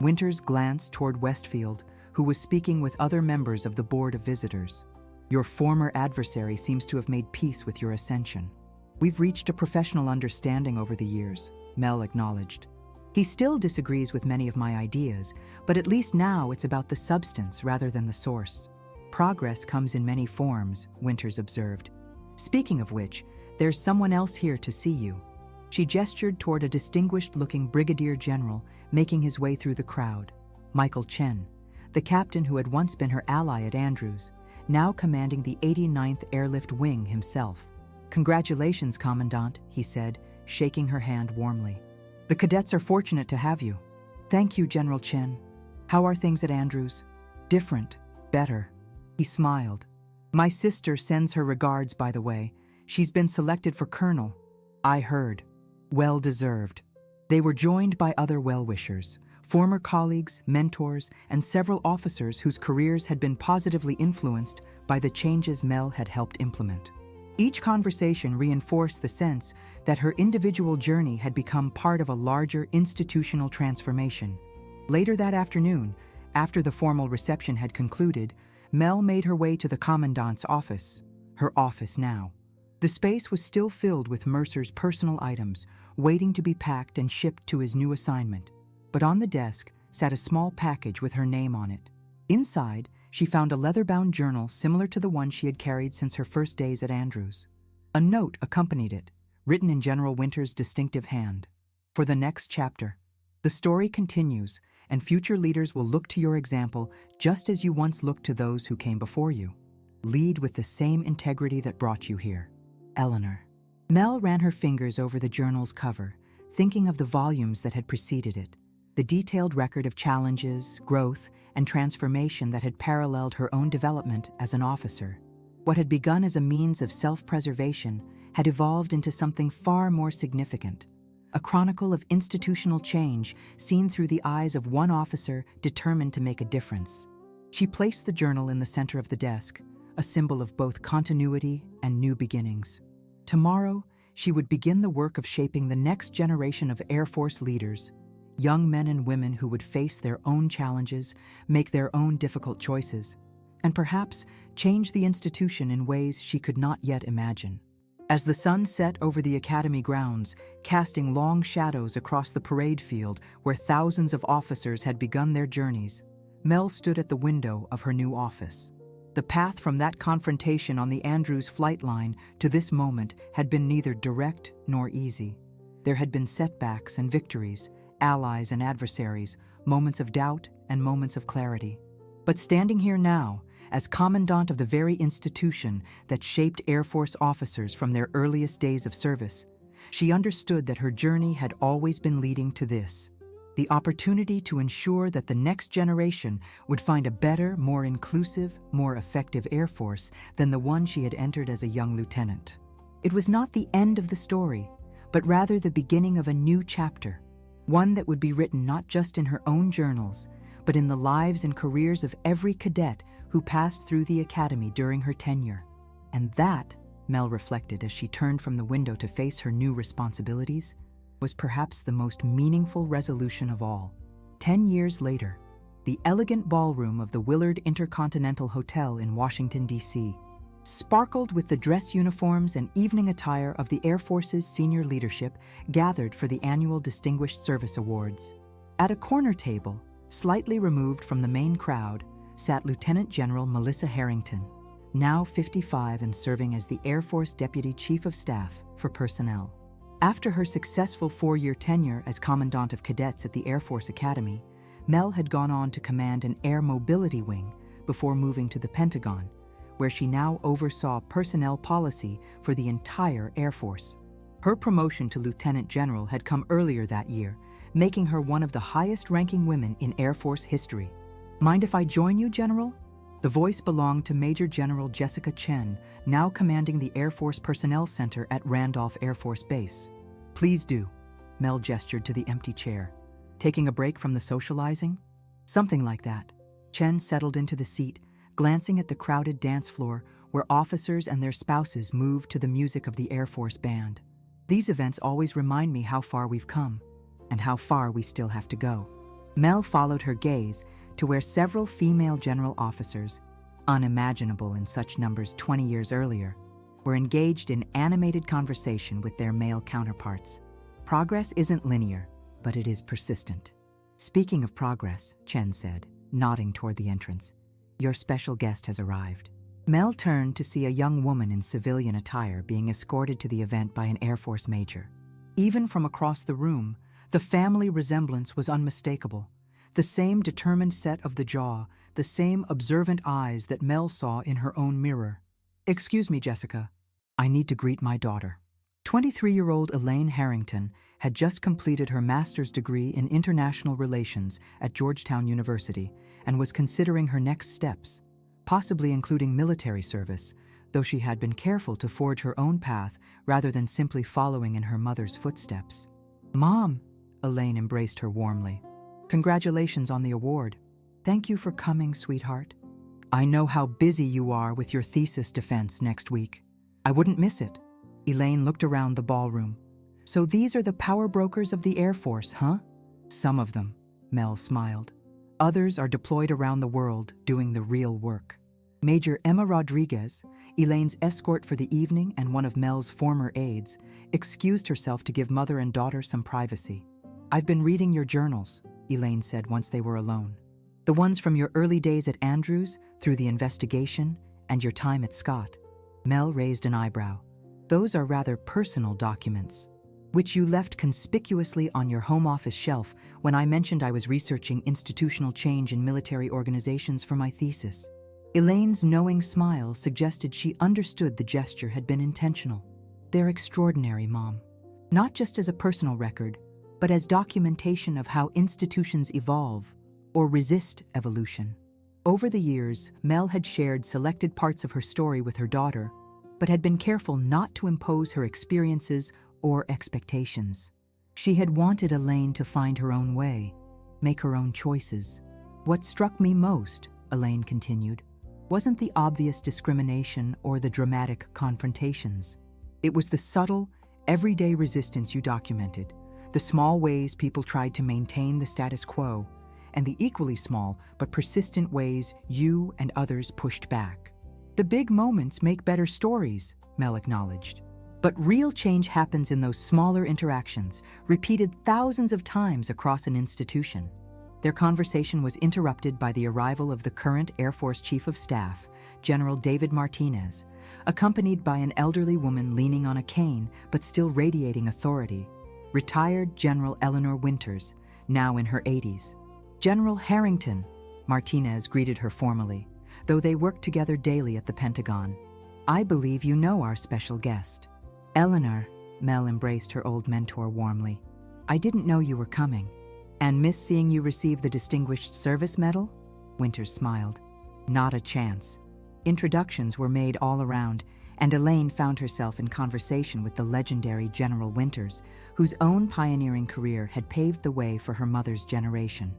Speaker 1: Winters glanced toward Westfield, who was speaking with other members of the Board of Visitors. "Your former adversary seems to have made peace with your ascension. We've reached a professional understanding over the years," Mel acknowledged. "He still disagrees with many of my ideas, but at least now it's about the substance rather than the source. Progress comes in many forms," Winters observed. "Speaking of which, there's someone else here to see you." She gestured toward a distinguished-looking brigadier general making his way through the crowd. Michael Chen, the captain who had once been her ally at Andrews, now commanding the 89th Airlift Wing himself. "Congratulations, Commandant," he said, shaking her hand warmly. "The cadets are fortunate to have you." "Thank you, General Chen. How are things at Andrews?" "Different, better." He smiled. "My sister sends her regards, by the way. She's been selected for colonel." "I heard. Well deserved." They were joined by other well-wishers, former colleagues, mentors, and several officers whose careers had been positively influenced by the changes Mel had helped implement. Each conversation reinforced the sense that her individual journey had become part of a larger institutional transformation. Later that afternoon, after the formal reception had concluded, Mel made her way to the commandant's office, her office now. The space was still filled with Mercer's personal items, waiting to be packed and shipped to his new assignment. But on the desk sat a small package with her name on it. Inside, she found a leather-bound journal similar to the one she had carried since her first days at Andrews. A note accompanied it, written in General Winters' distinctive hand. "For the next chapter. The story continues, and future leaders will look to your example just as you once looked to those who came before you. Lead with the same integrity that brought you here. Eleanor." Mel ran her fingers over the journal's cover, thinking of the volumes that had preceded it, the detailed record of challenges, growth, and transformation that had paralleled her own development as an officer. What had begun as a means of self-preservation had evolved into something far more significant, a chronicle of institutional change seen through the eyes of one officer determined to make a difference. She placed the journal in the center of the desk, a symbol of both continuity and new beginnings. Tomorrow, she would begin the work of shaping the next generation of Air Force leaders, young men and women who would face their own challenges, make their own difficult choices, and perhaps change the institution in ways she could not yet imagine. As the sun set over the academy grounds, casting long shadows across the parade field where thousands of officers had begun their journeys, Mel stood at the window of her new office. The path from that confrontation on the Andrews flight line to this moment had been neither direct nor easy. There had been setbacks and victories, allies and adversaries, moments of doubt and moments of clarity. But standing here now, as commandant of the very institution that shaped Air Force officers from their earliest days of service, she understood that her journey had always been leading to this: the opportunity to ensure that the next generation would find a better, more inclusive, more effective Air Force than the one she had entered as a young lieutenant. It was not the end of the story, but rather the beginning of a new chapter, one that would be written not just in her own journals, but in the lives and careers of every cadet who passed through the academy during her tenure. And that, Mel reflected as she turned from the window to face her new responsibilities, was perhaps the most meaningful resolution of all. 10 years later, the elegant ballroom of the Willard Intercontinental Hotel in Washington, D.C., sparkled with the dress uniforms and evening attire of the Air Force's senior leadership gathered for the annual Distinguished Service Awards. At a corner table, slightly removed from the main crowd, sat Lieutenant General Melissa Harrington, now 55 and serving as the Air Force Deputy Chief of Staff for Personnel. After her successful 4-year tenure as Commandant of Cadets at the Air Force Academy, Mel had gone on to command an Air Mobility Wing before moving to the Pentagon, where she now oversaw personnel policy for the entire Air Force. Her promotion to Lieutenant General had come earlier that year, making her one of the highest-ranking women in Air Force history. "Mind if I join you, General?" The voice belonged to Major General Jessica Chen, now commanding the Air Force Personnel Center at Randolph Air Force Base. "Please do," Mel gestured to the empty chair. "Taking a break from the socializing?" "Something like that." Chen settled into the seat, glancing at the crowded dance floor where officers and their spouses moved to the music of the Air Force Band. "These events always remind me how far we've come, and how far we still have to go." Mel followed her gaze to where several female general officers, unimaginable in such numbers 20 years earlier, were engaged in animated conversation with their male counterparts. "Progress isn't linear, but it is persistent." "Speaking of progress," Chen said, nodding toward the entrance, "your special guest has arrived." Mel turned to see a young woman in civilian attire being escorted to the event by an Air Force major. Even from across the room, the family resemblance was unmistakable. The same determined set of the jaw, the same observant eyes that Mel saw in her own mirror. "Excuse me, Jessica. I need to greet my daughter." 23-year-old Elaine Harrington had just completed her master's degree in international relations at Georgetown University and was considering her next steps, possibly including military service, though she had been careful to forge her own path rather than simply following in her mother's footsteps. "Mom," Elaine embraced her warmly. "Congratulations on the award." "Thank you for coming, sweetheart. I know how busy you are with your thesis defense next week. I wouldn't miss it." Elaine looked around the ballroom. "So these are the power brokers of the Air Force, huh?" "Some of them," Mel smiled. "Others are deployed around the world doing the real work." Major Emma Rodriguez, Elaine's escort for the evening and one of Mel's former aides, excused herself to give mother and daughter some privacy. "I've been reading your journals," Elaine said once they were alone. "The ones from your early days at Andrews, through the investigation, and your time at Scott." Mel raised an eyebrow. "Those are rather personal documents, which you left conspicuously on your home office shelf when I mentioned I was researching institutional change in military organizations for my thesis." Elaine's knowing smile suggested she understood the gesture had been intentional. "They're extraordinary, Mom. Not just as a personal record, but as documentation of how institutions evolve or resist evolution." Over the years, Mel had shared selected parts of her story with her daughter, but had been careful not to impose her experiences or expectations. She had wanted Elaine to find her own way, make her own choices. "What struck me most," Elaine continued, "wasn't the obvious discrimination or the dramatic confrontations. It was the subtle, everyday resistance you documented, the small ways people tried to maintain the status quo, and the equally small but persistent ways you and others pushed back. The big moments make better stories," Mel acknowledged. "But real change happens in those smaller interactions, repeated thousands of times across an institution." Their conversation was interrupted by the arrival of the current Air Force Chief of Staff, General David Martinez, accompanied by an elderly woman leaning on a cane but still radiating authority, retired General Eleanor Winters, now in her 80s. General Harrington, Martinez greeted her formally, though they worked together daily at the Pentagon. I believe you know our special guest. Eleanor, Mel embraced her old mentor warmly. I didn't know you were coming. And miss seeing you receive the Distinguished Service Medal? Winters smiled. Not a chance. Introductions were made all around, and Elaine found herself in conversation with the legendary General Winters, whose own pioneering career had paved the way for her mother's generation.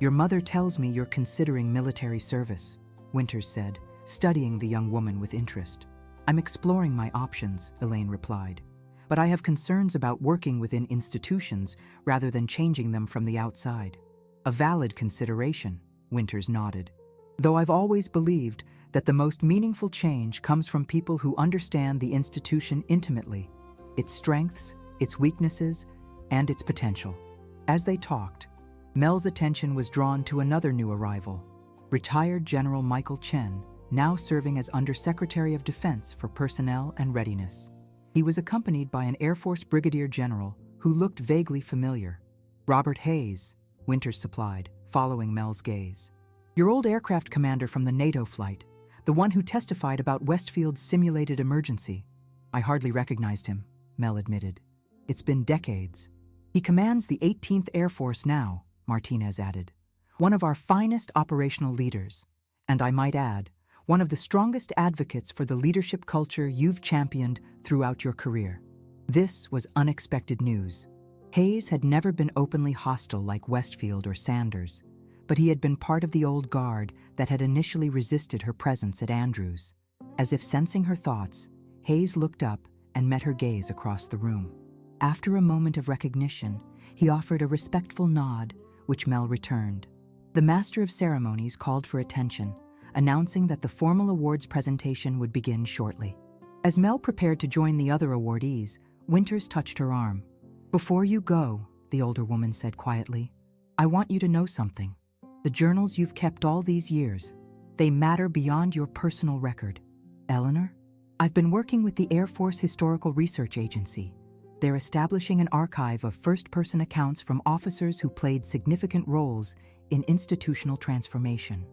Speaker 1: Your mother tells me you're considering military service, Winters said, studying the young woman with interest. I'm exploring my options, Elaine replied. But I have concerns about working within institutions rather than changing them from the outside. A valid consideration, Winters nodded. Though I've always believed that the most meaningful change comes from people who understand the institution intimately, its strengths, its weaknesses, and its potential. As they talked, Mel's attention was drawn to another new arrival, retired General Michael Chen, now serving as Undersecretary of Defense for Personnel and Readiness. He was accompanied by an Air Force Brigadier General who looked vaguely familiar. Robert Hayes, Winters supplied, following Mel's gaze. Your old aircraft commander from the NATO flight, the one who testified about Westfield's simulated emergency. I hardly recognized him, Mel admitted. It's been decades. He commands the 18th Air Force now, Martinez added. One of our finest operational leaders, and I might add, one of the strongest advocates for the leadership culture you've championed throughout your career. This was unexpected news. Hayes had never been openly hostile like Westfield or Sanders, but he had been part of the old guard that had initially resisted her presence at Andrews. As if sensing her thoughts, Hayes looked up and met her gaze across the room. After a moment of recognition, he offered a respectful nod, which Mel returned. The Master of Ceremonies called for attention, announcing that the formal awards presentation would begin shortly. As Mel prepared to join the other awardees, Winters touched her arm. Before you go, the older woman said quietly, I want you to know something. The journals you've kept all these years, they matter beyond your personal record. Eleanor, I've been working with the Air Force Historical Research Agency. They're establishing an archive of first-person accounts from officers who played significant roles in institutional transformation.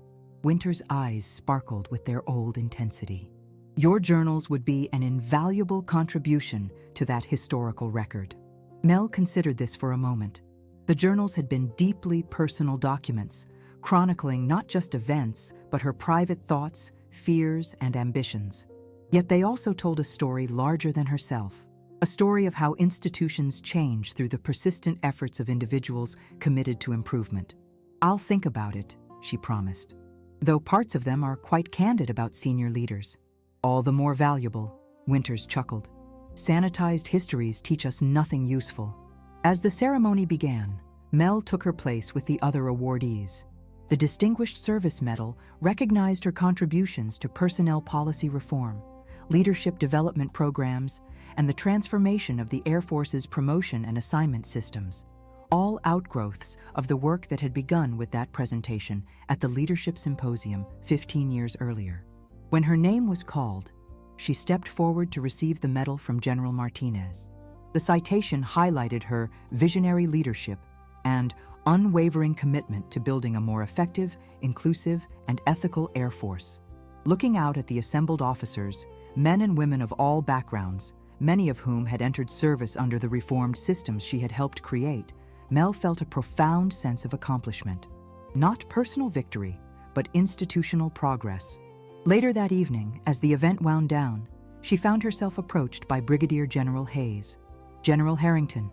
Speaker 1: Winters' eyes sparkled with their old intensity. Your journals would be an invaluable contribution to that historical record. Mel considered this for a moment. The journals had been deeply personal documents, chronicling not just events, but her private thoughts, fears, and ambitions. Yet they also told a story larger than herself, a story of how institutions change through the persistent efforts of individuals committed to improvement. I'll think about it, she promised. Though parts of them are quite candid about senior leaders. All the more valuable, Winters chuckled. Sanitized histories teach us nothing useful. As the ceremony began, Mel took her place with the other awardees. The Distinguished Service Medal recognized her contributions to personnel policy reform, leadership development programs, and the transformation of the Air Force's promotion and assignment systems. All outgrowths of the work that had begun with that presentation at the Leadership Symposium 15 years earlier. When her name was called, she stepped forward to receive the medal from General Martinez. The citation highlighted her visionary leadership and unwavering commitment to building a more effective, inclusive, and ethical Air Force. Looking out at the assembled officers, men and women of all backgrounds, many of whom had entered service under the reformed systems she had helped create, Mel felt a profound sense of accomplishment. Not personal victory, but institutional progress. Later that evening, as the event wound down, she found herself approached by Brigadier General Hayes. General Harrington,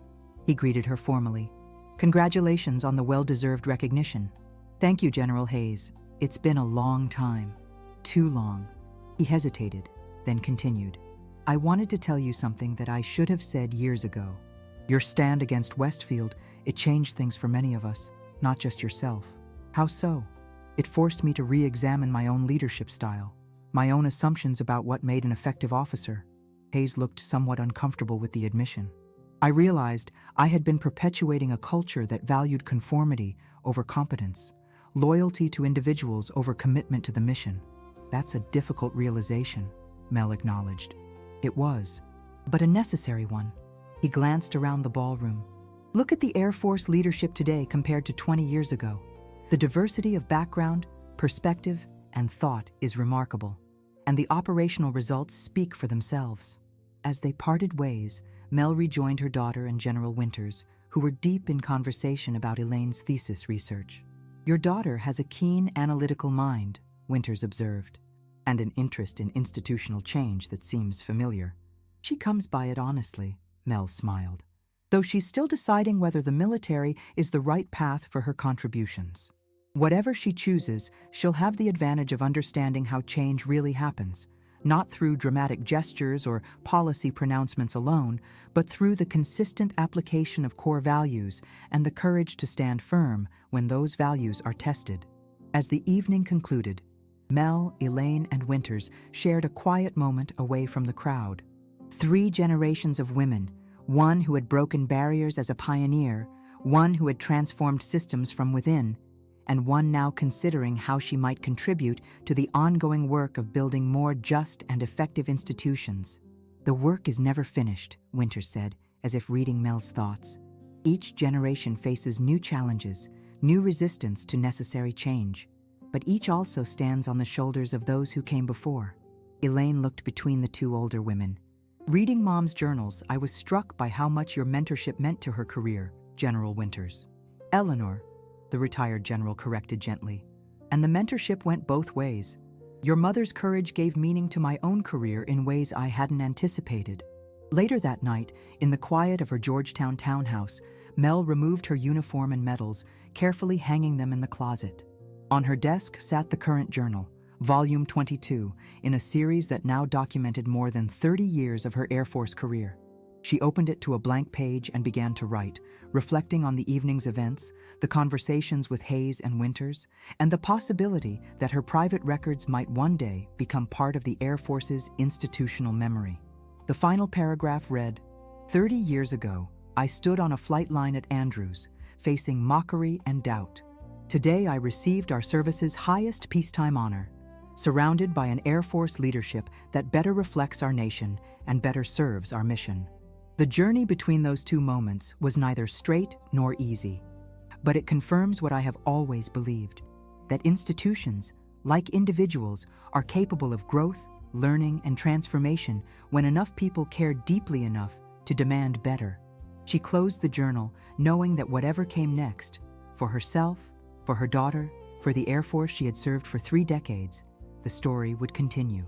Speaker 1: he greeted her formally. Congratulations on the well-deserved recognition. Thank you, General Hayes. It's been a long time. Too long. He hesitated, then continued. I wanted to tell you something that I should have said years ago. Your stand against Westfield, it changed things for many of us, not just yourself. How so? It forced me to re-examine my own leadership style, my own assumptions about what made an effective officer. Hayes looked somewhat uncomfortable with the admission. I realized I had been perpetuating a culture that valued conformity over competence, loyalty to individuals over commitment to the mission. That's a difficult realization, Mel acknowledged. It was, but a necessary one. He glanced around the ballroom. Look at the Air Force leadership today compared to 20 years ago. The diversity of background, perspective, and thought is remarkable, and the operational results speak for themselves. As they parted ways, Mel rejoined her daughter and General Winters, who were deep in conversation about Elaine's thesis research. "Your daughter has a keen analytical mind," Winters observed, "and an interest in institutional change that seems familiar." "She comes by it honestly," Mel smiled, "though she's still deciding whether the military is the right path for her contributions. Whatever she chooses, she'll have the advantage of understanding how change really happens, not through dramatic gestures or policy pronouncements alone, but through the consistent application of core values and the courage to stand firm when those values are tested." As the evening concluded, Mel, Elaine, and Winters shared a quiet moment away from the crowd. 3 generations of women, one who had broken barriers as a pioneer, one who had transformed systems from within, and one now considering how she might contribute to the ongoing work of building more just and effective institutions. "The work is never finished," Winters said, as if reading Mel's thoughts. "Each generation faces new challenges, new resistance to necessary change, but each also stands on the shoulders of those who came before." Elaine looked between the 2 older women. "Reading Mom's journals, I was struck by how much your mentorship meant to her career, General Winters." "Eleanor," the retired general corrected gently, "and the mentorship went both ways. Your mother's courage gave meaning to my own career in ways I hadn't anticipated." Later that night, in the quiet of her Georgetown townhouse, Mel removed her uniform and medals, carefully hanging them in the closet. On her desk sat the current journal, Volume 22, in a series that now documented more than 30 years of her Air Force career. She opened it to a blank page and began to write, reflecting on the evening's events, the conversations with Hayes and Winters, and the possibility that her private records might one day become part of the Air Force's institutional memory. The final paragraph read, "30 years ago, I stood on a flight line at Andrews, facing mockery and doubt. Today I received our service's highest peacetime honor, surrounded by an Air Force leadership that better reflects our nation and better serves our mission." The journey between those 2 moments was neither straight nor easy, but it confirms what I have always believed, that institutions, like individuals, are capable of growth, learning, and transformation when enough people care deeply enough to demand better. She closed the journal knowing that whatever came next, for herself, for her daughter, for the Air Force she had served for 3 decades, the story would continue.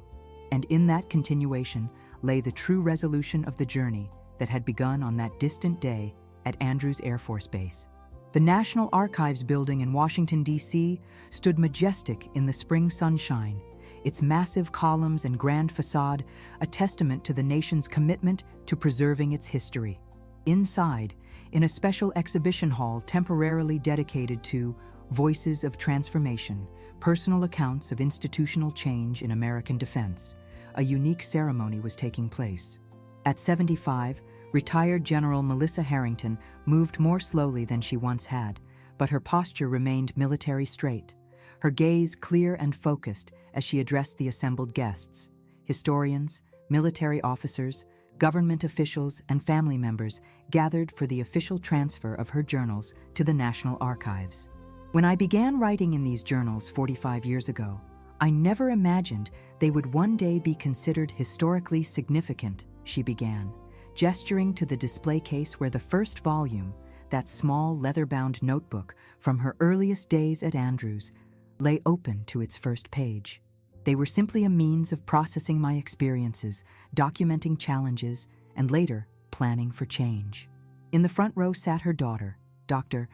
Speaker 1: And in that continuation lay the true resolution of the journey that had begun on that distant day at Andrews Air Force Base. The National Archives building in Washington, D.C. stood majestic in the spring sunshine, its massive columns and grand facade a testament to the nation's commitment to preserving its history. Inside, in a special exhibition hall temporarily dedicated to Voices of Transformation, personal accounts of institutional change in American defense, a unique ceremony was taking place. At 75, retired General Melissa Harrington moved more slowly than she once had, but her posture remained military straight, her gaze clear and focused as she addressed the assembled guests. Historians, military officers, government officials, and family members gathered for the official transfer of her journals to the National Archives. "When I began writing in these journals 45 years ago, I never imagined they would one day be considered historically significant," she began, gesturing to the display case where the first volume, that small leather-bound notebook from her earliest days at Andrews, lay open to its first page. "They were simply a means of processing my experiences, documenting challenges, and later planning for change." In the front row sat her daughter, Dr.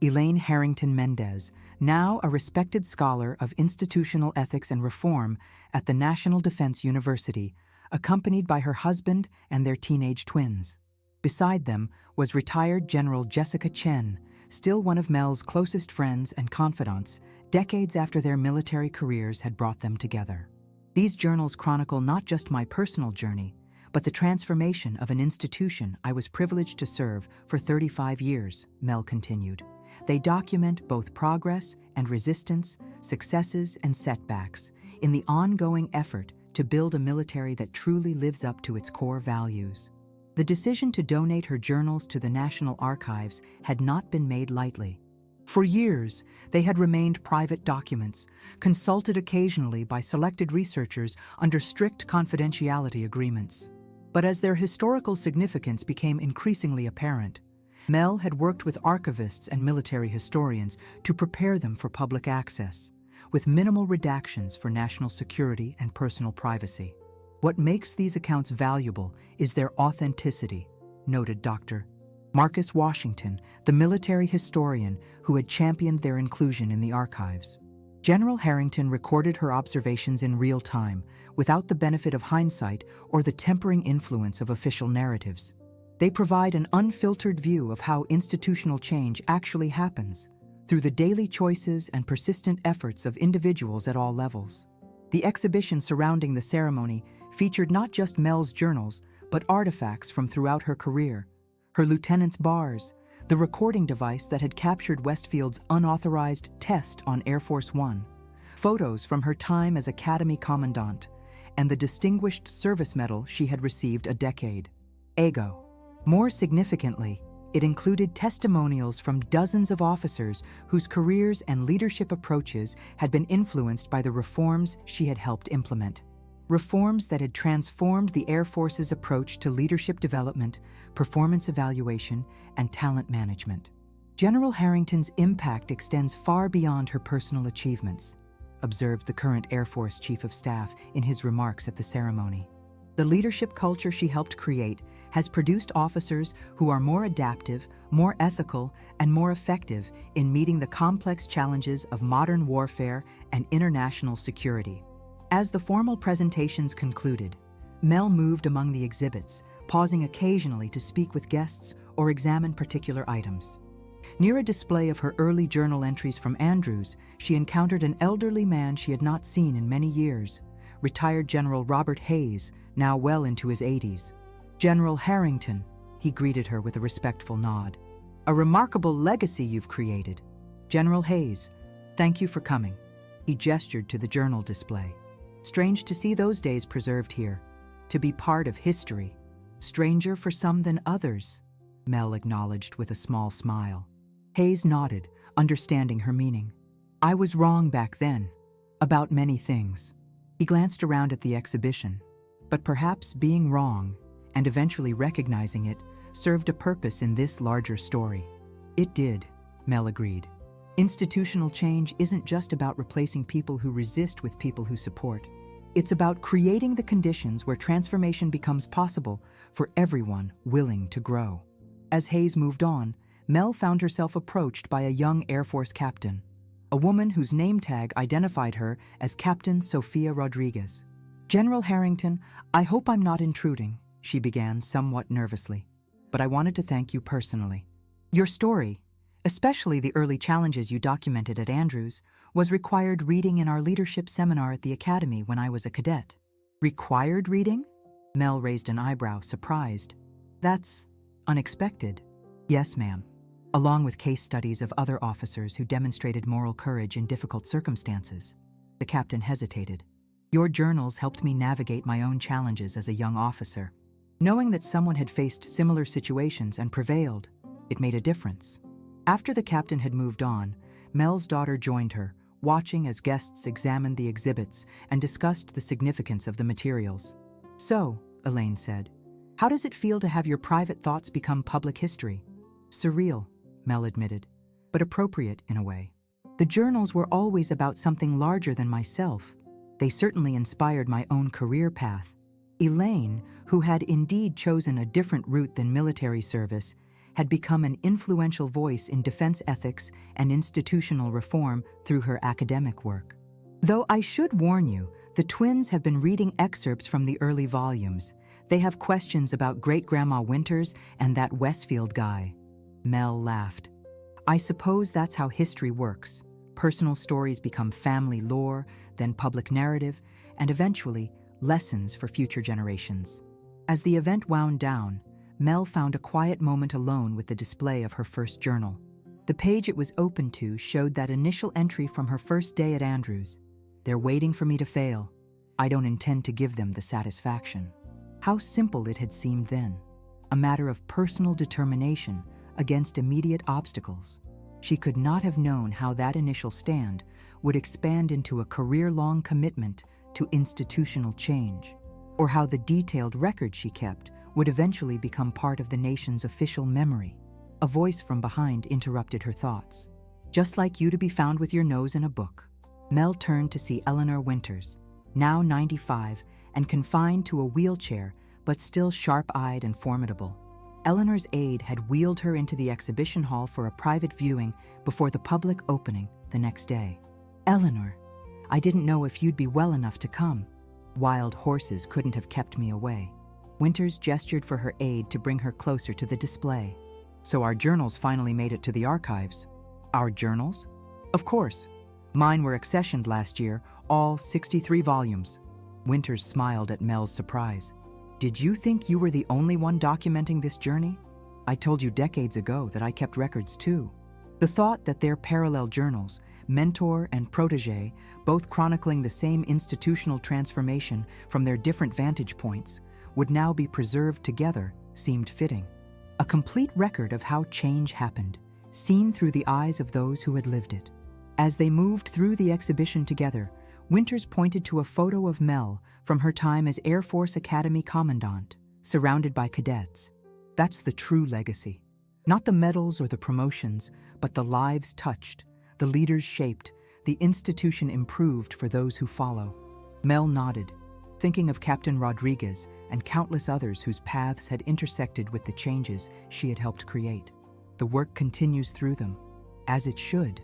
Speaker 1: Elaine Harrington Mendez, now a respected scholar of institutional ethics and reform at the National Defense University, accompanied by her husband and their teenage twins. Beside them was retired General Jessica Chen, still one of Mel's closest friends and confidants, decades after their military careers had brought them together. These journals chronicle not just my personal journey, but the transformation of an institution I was privileged to serve for 35 years, Mel continued. They document both progress and resistance, successes and setbacks, in the ongoing effort to build a military that truly lives up to its core values. The decision to donate her journals to the National Archives had not been made lightly. For years, they had remained private documents, consulted occasionally by selected researchers under strict confidentiality agreements. But as their historical significance became increasingly apparent, Mel had worked with archivists and military historians to prepare them for public access, with minimal redactions for national security and personal privacy. What makes these accounts valuable is their authenticity, noted Dr. Marcus Washington, the military historian who had championed their inclusion in the archives. General Harrington recorded her observations in real time, without the benefit of hindsight or the tempering influence of official narratives. They provide an unfiltered view of how institutional change actually happens, through the daily choices and persistent efforts of individuals at all levels. The exhibition surrounding the ceremony featured not just Mel's journals, but artifacts from throughout her career: her lieutenant's bars, the recording device that had captured Westfield's unauthorized test on Air Force One, photos from her time as Academy Commandant, and the Distinguished Service Medal she had received a decade ago. More significantly, it included testimonials from dozens of officers whose careers and leadership approaches had been influenced by the reforms she had helped implement. Reforms that had transformed the Air Force's approach to leadership development, performance evaluation, and talent management. General Harrington's impact extends far beyond her personal achievements, observed the current Air Force Chief of Staff in his remarks at the ceremony. The leadership culture she helped create has produced officers who are more adaptive, more ethical, and more effective in meeting the complex challenges of modern warfare and international security. As the formal presentations concluded, Mel moved among the exhibits, pausing occasionally to speak with guests or examine particular items. Near a display of her early journal entries from Andrews, she encountered an elderly man she had not seen in many years, retired General Robert Hayes, now well into his 80s. "General Harrington," he greeted her with a respectful nod. "A remarkable legacy you've created." "General Hayes, thank you for coming." He gestured to the journal display. "Strange to see those days preserved here, to be part of history. Stranger for some than others," Mel acknowledged with a small smile. Hayes nodded, understanding her meaning. "I was wrong back then, about many things." He glanced around at the exhibition, but perhaps being wrong, and eventually recognizing it, served a purpose in this larger story. "It did," Mel agreed. "Institutional change isn't just about replacing people who resist with people who support. It's about creating the conditions where transformation becomes possible for everyone willing to grow." As Hayes moved on, Mel found herself approached by a young Air Force captain, a woman whose name tag identified her as Captain Sophia Rodriguez. "General Harrington, I hope I'm not intruding," she began somewhat nervously, "but I wanted to thank you personally. Your story, especially the early challenges you documented at Andrews, was required reading in our leadership seminar at the Academy when I was a cadet." "Required reading?" Mel raised an eyebrow, surprised. "That's unexpected." "Yes, ma'am. Along with case studies of other officers who demonstrated moral courage in difficult circumstances." The captain hesitated. "Your journals helped me navigate my own challenges as a young officer. Knowing that someone had faced similar situations and prevailed, it made a difference." After the captain had moved on, Mel's daughter joined her, watching as guests examined the exhibits and discussed the significance of the materials. "So," Elaine said, "how does it feel to have your private thoughts become public history?" "Surreal," Mel admitted, "but appropriate in a way. The journals were always about something larger than myself. They certainly inspired my own career path." Elaine, who had indeed chosen a different route than military service, had become an influential voice in defense ethics and institutional reform through her academic work. "Though I should warn you, the twins have been reading excerpts from the early volumes. They have questions about Great-Grandma Winters and that Westfield guy." Mel laughed. "I suppose that's how history works. Personal stories become family lore, then public narrative, and eventually lessons for future generations." As the event wound down, Mel found a quiet moment alone with the display of her first journal. The page it was open to showed that initial entry from her first day at Andrews. "They're waiting for me to fail. I don't intend to give them the satisfaction." How simple it had seemed then. A matter of personal determination against immediate obstacles. She could not have known how that initial stand would expand into a career-long commitment to institutional change, or how the detailed record she kept would eventually become part of the nation's official memory. A voice from behind interrupted her thoughts. "Just like you to be found with your nose in a book." Mel turned to see Eleanor Winters, now 95 and confined to a wheelchair, but still sharp-eyed and formidable. Eleanor's aide had wheeled her into the exhibition hall for a private viewing before the public opening the next day. "Eleanor, I didn't know if you'd be well enough to come. Wild horses couldn't have kept me away." Winters gestured for her aide to bring her closer to the display. "So our journals finally made it to the archives." "Our journals?" "Of course. Mine were accessioned last year, all 63 volumes. Winters smiled at Mel's surprise. "Did you think you were the only one documenting this journey? I told you decades ago that I kept records too." The thought that their parallel journals, mentor and protege, both chronicling the same institutional transformation from their different vantage points, would now be preserved together seemed fitting. A complete record of how change happened, seen through the eyes of those who had lived it. As they moved through the exhibition together, Winters pointed to a photo of Mel from her time as Air Force Academy Commandant, surrounded by cadets. That's the true legacy. Not the medals or the promotions, but the lives touched, the leaders shaped, the institution improved for those who follow. Mel nodded, thinking of Captain Rodriguez and countless others whose paths had intersected with the changes she had helped create. The work continues through them, as it should.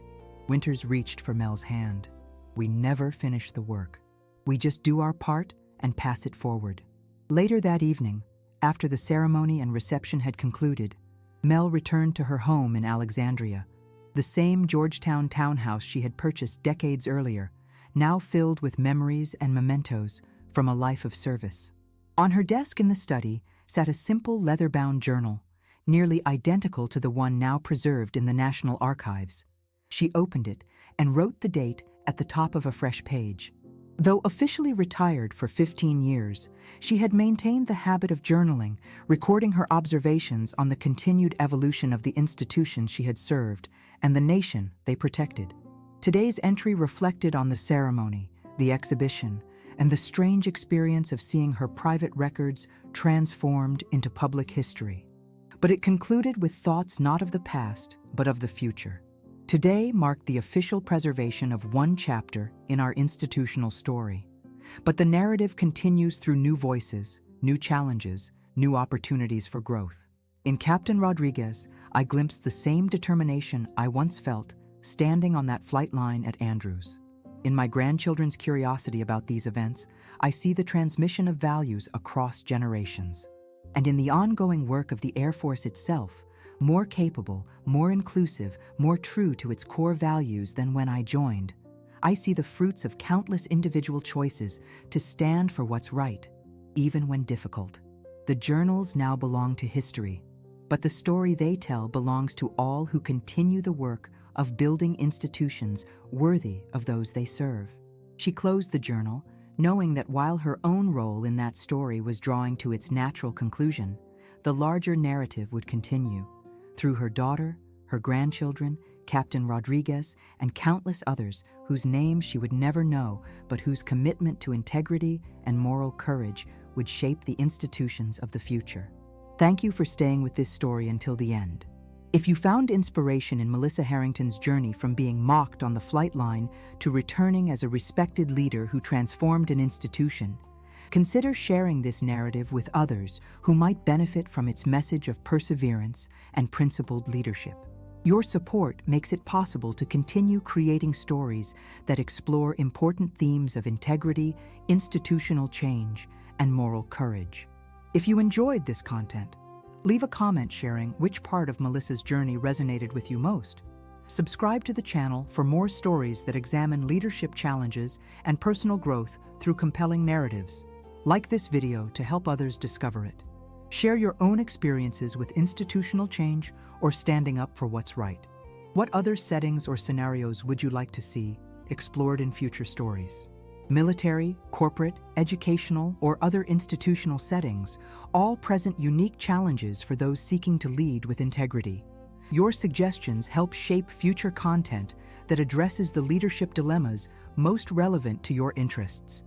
Speaker 1: Winters reached for Mel's hand. "We never finish the work. We just do our part and pass it forward." Later that evening, after the ceremony and reception had concluded, Mel returned to her home in Alexandria, the same Georgetown townhouse she had purchased decades earlier, now filled with memories and mementos from a life of service. On her desk in the study sat a simple leather-bound journal, nearly identical to the one now preserved in the National Archives. She opened it and wrote the date at the top of a fresh page. Though officially retired for 15 years, she had maintained the habit of journaling, recording her observations on the continued evolution of the institution she had served and the nation they protected. Today's entry reflected on the ceremony, the exhibition, and the strange experience of seeing her private records transformed into public history. But it concluded with thoughts not of the past, but of the future. Today marked the official preservation of one chapter in our institutional story. But the narrative continues through new voices, new challenges, new opportunities for growth. In Captain Rodriguez, I glimpsed the same determination I once felt standing on that flight line at Andrews. In my grandchildren's curiosity about these events, I see the transmission of values across generations. And in the ongoing work of the Air Force itself, more capable, more inclusive, more true to its core values than when I joined, I see the fruits of countless individual choices to stand for what's right, even when difficult. The journals now belong to history, but the story they tell belongs to all who continue the work of building institutions worthy of those they serve. She closed the journal, knowing that while her own role in that story was drawing to its natural conclusion, the larger narrative would continue. Through her daughter, her grandchildren, Captain Rodriguez, and countless others whose names she would never know, but whose commitment to integrity and moral courage would shape the institutions of the future. Thank you for staying with this story until the end. If you found inspiration in Melissa Harrington's journey from being mocked on the flight line to returning as a respected leader who transformed an institution, consider sharing this narrative with others who might benefit from its message of perseverance and principled leadership. Your support makes it possible to continue creating stories that explore important themes of integrity, institutional change, and moral courage. If you enjoyed this content, leave a comment sharing which part of Melissa's journey resonated with you most. Subscribe to the channel for more stories that examine leadership challenges and personal growth through compelling narratives. Like this video to help others discover it. Share your own experiences with institutional change or standing up for what's right. What other settings or scenarios would you like to see explored in future stories? Military, corporate, educational, or other institutional settings all present unique challenges for those seeking to lead with integrity. Your suggestions help shape future content that addresses the leadership dilemmas most relevant to your interests.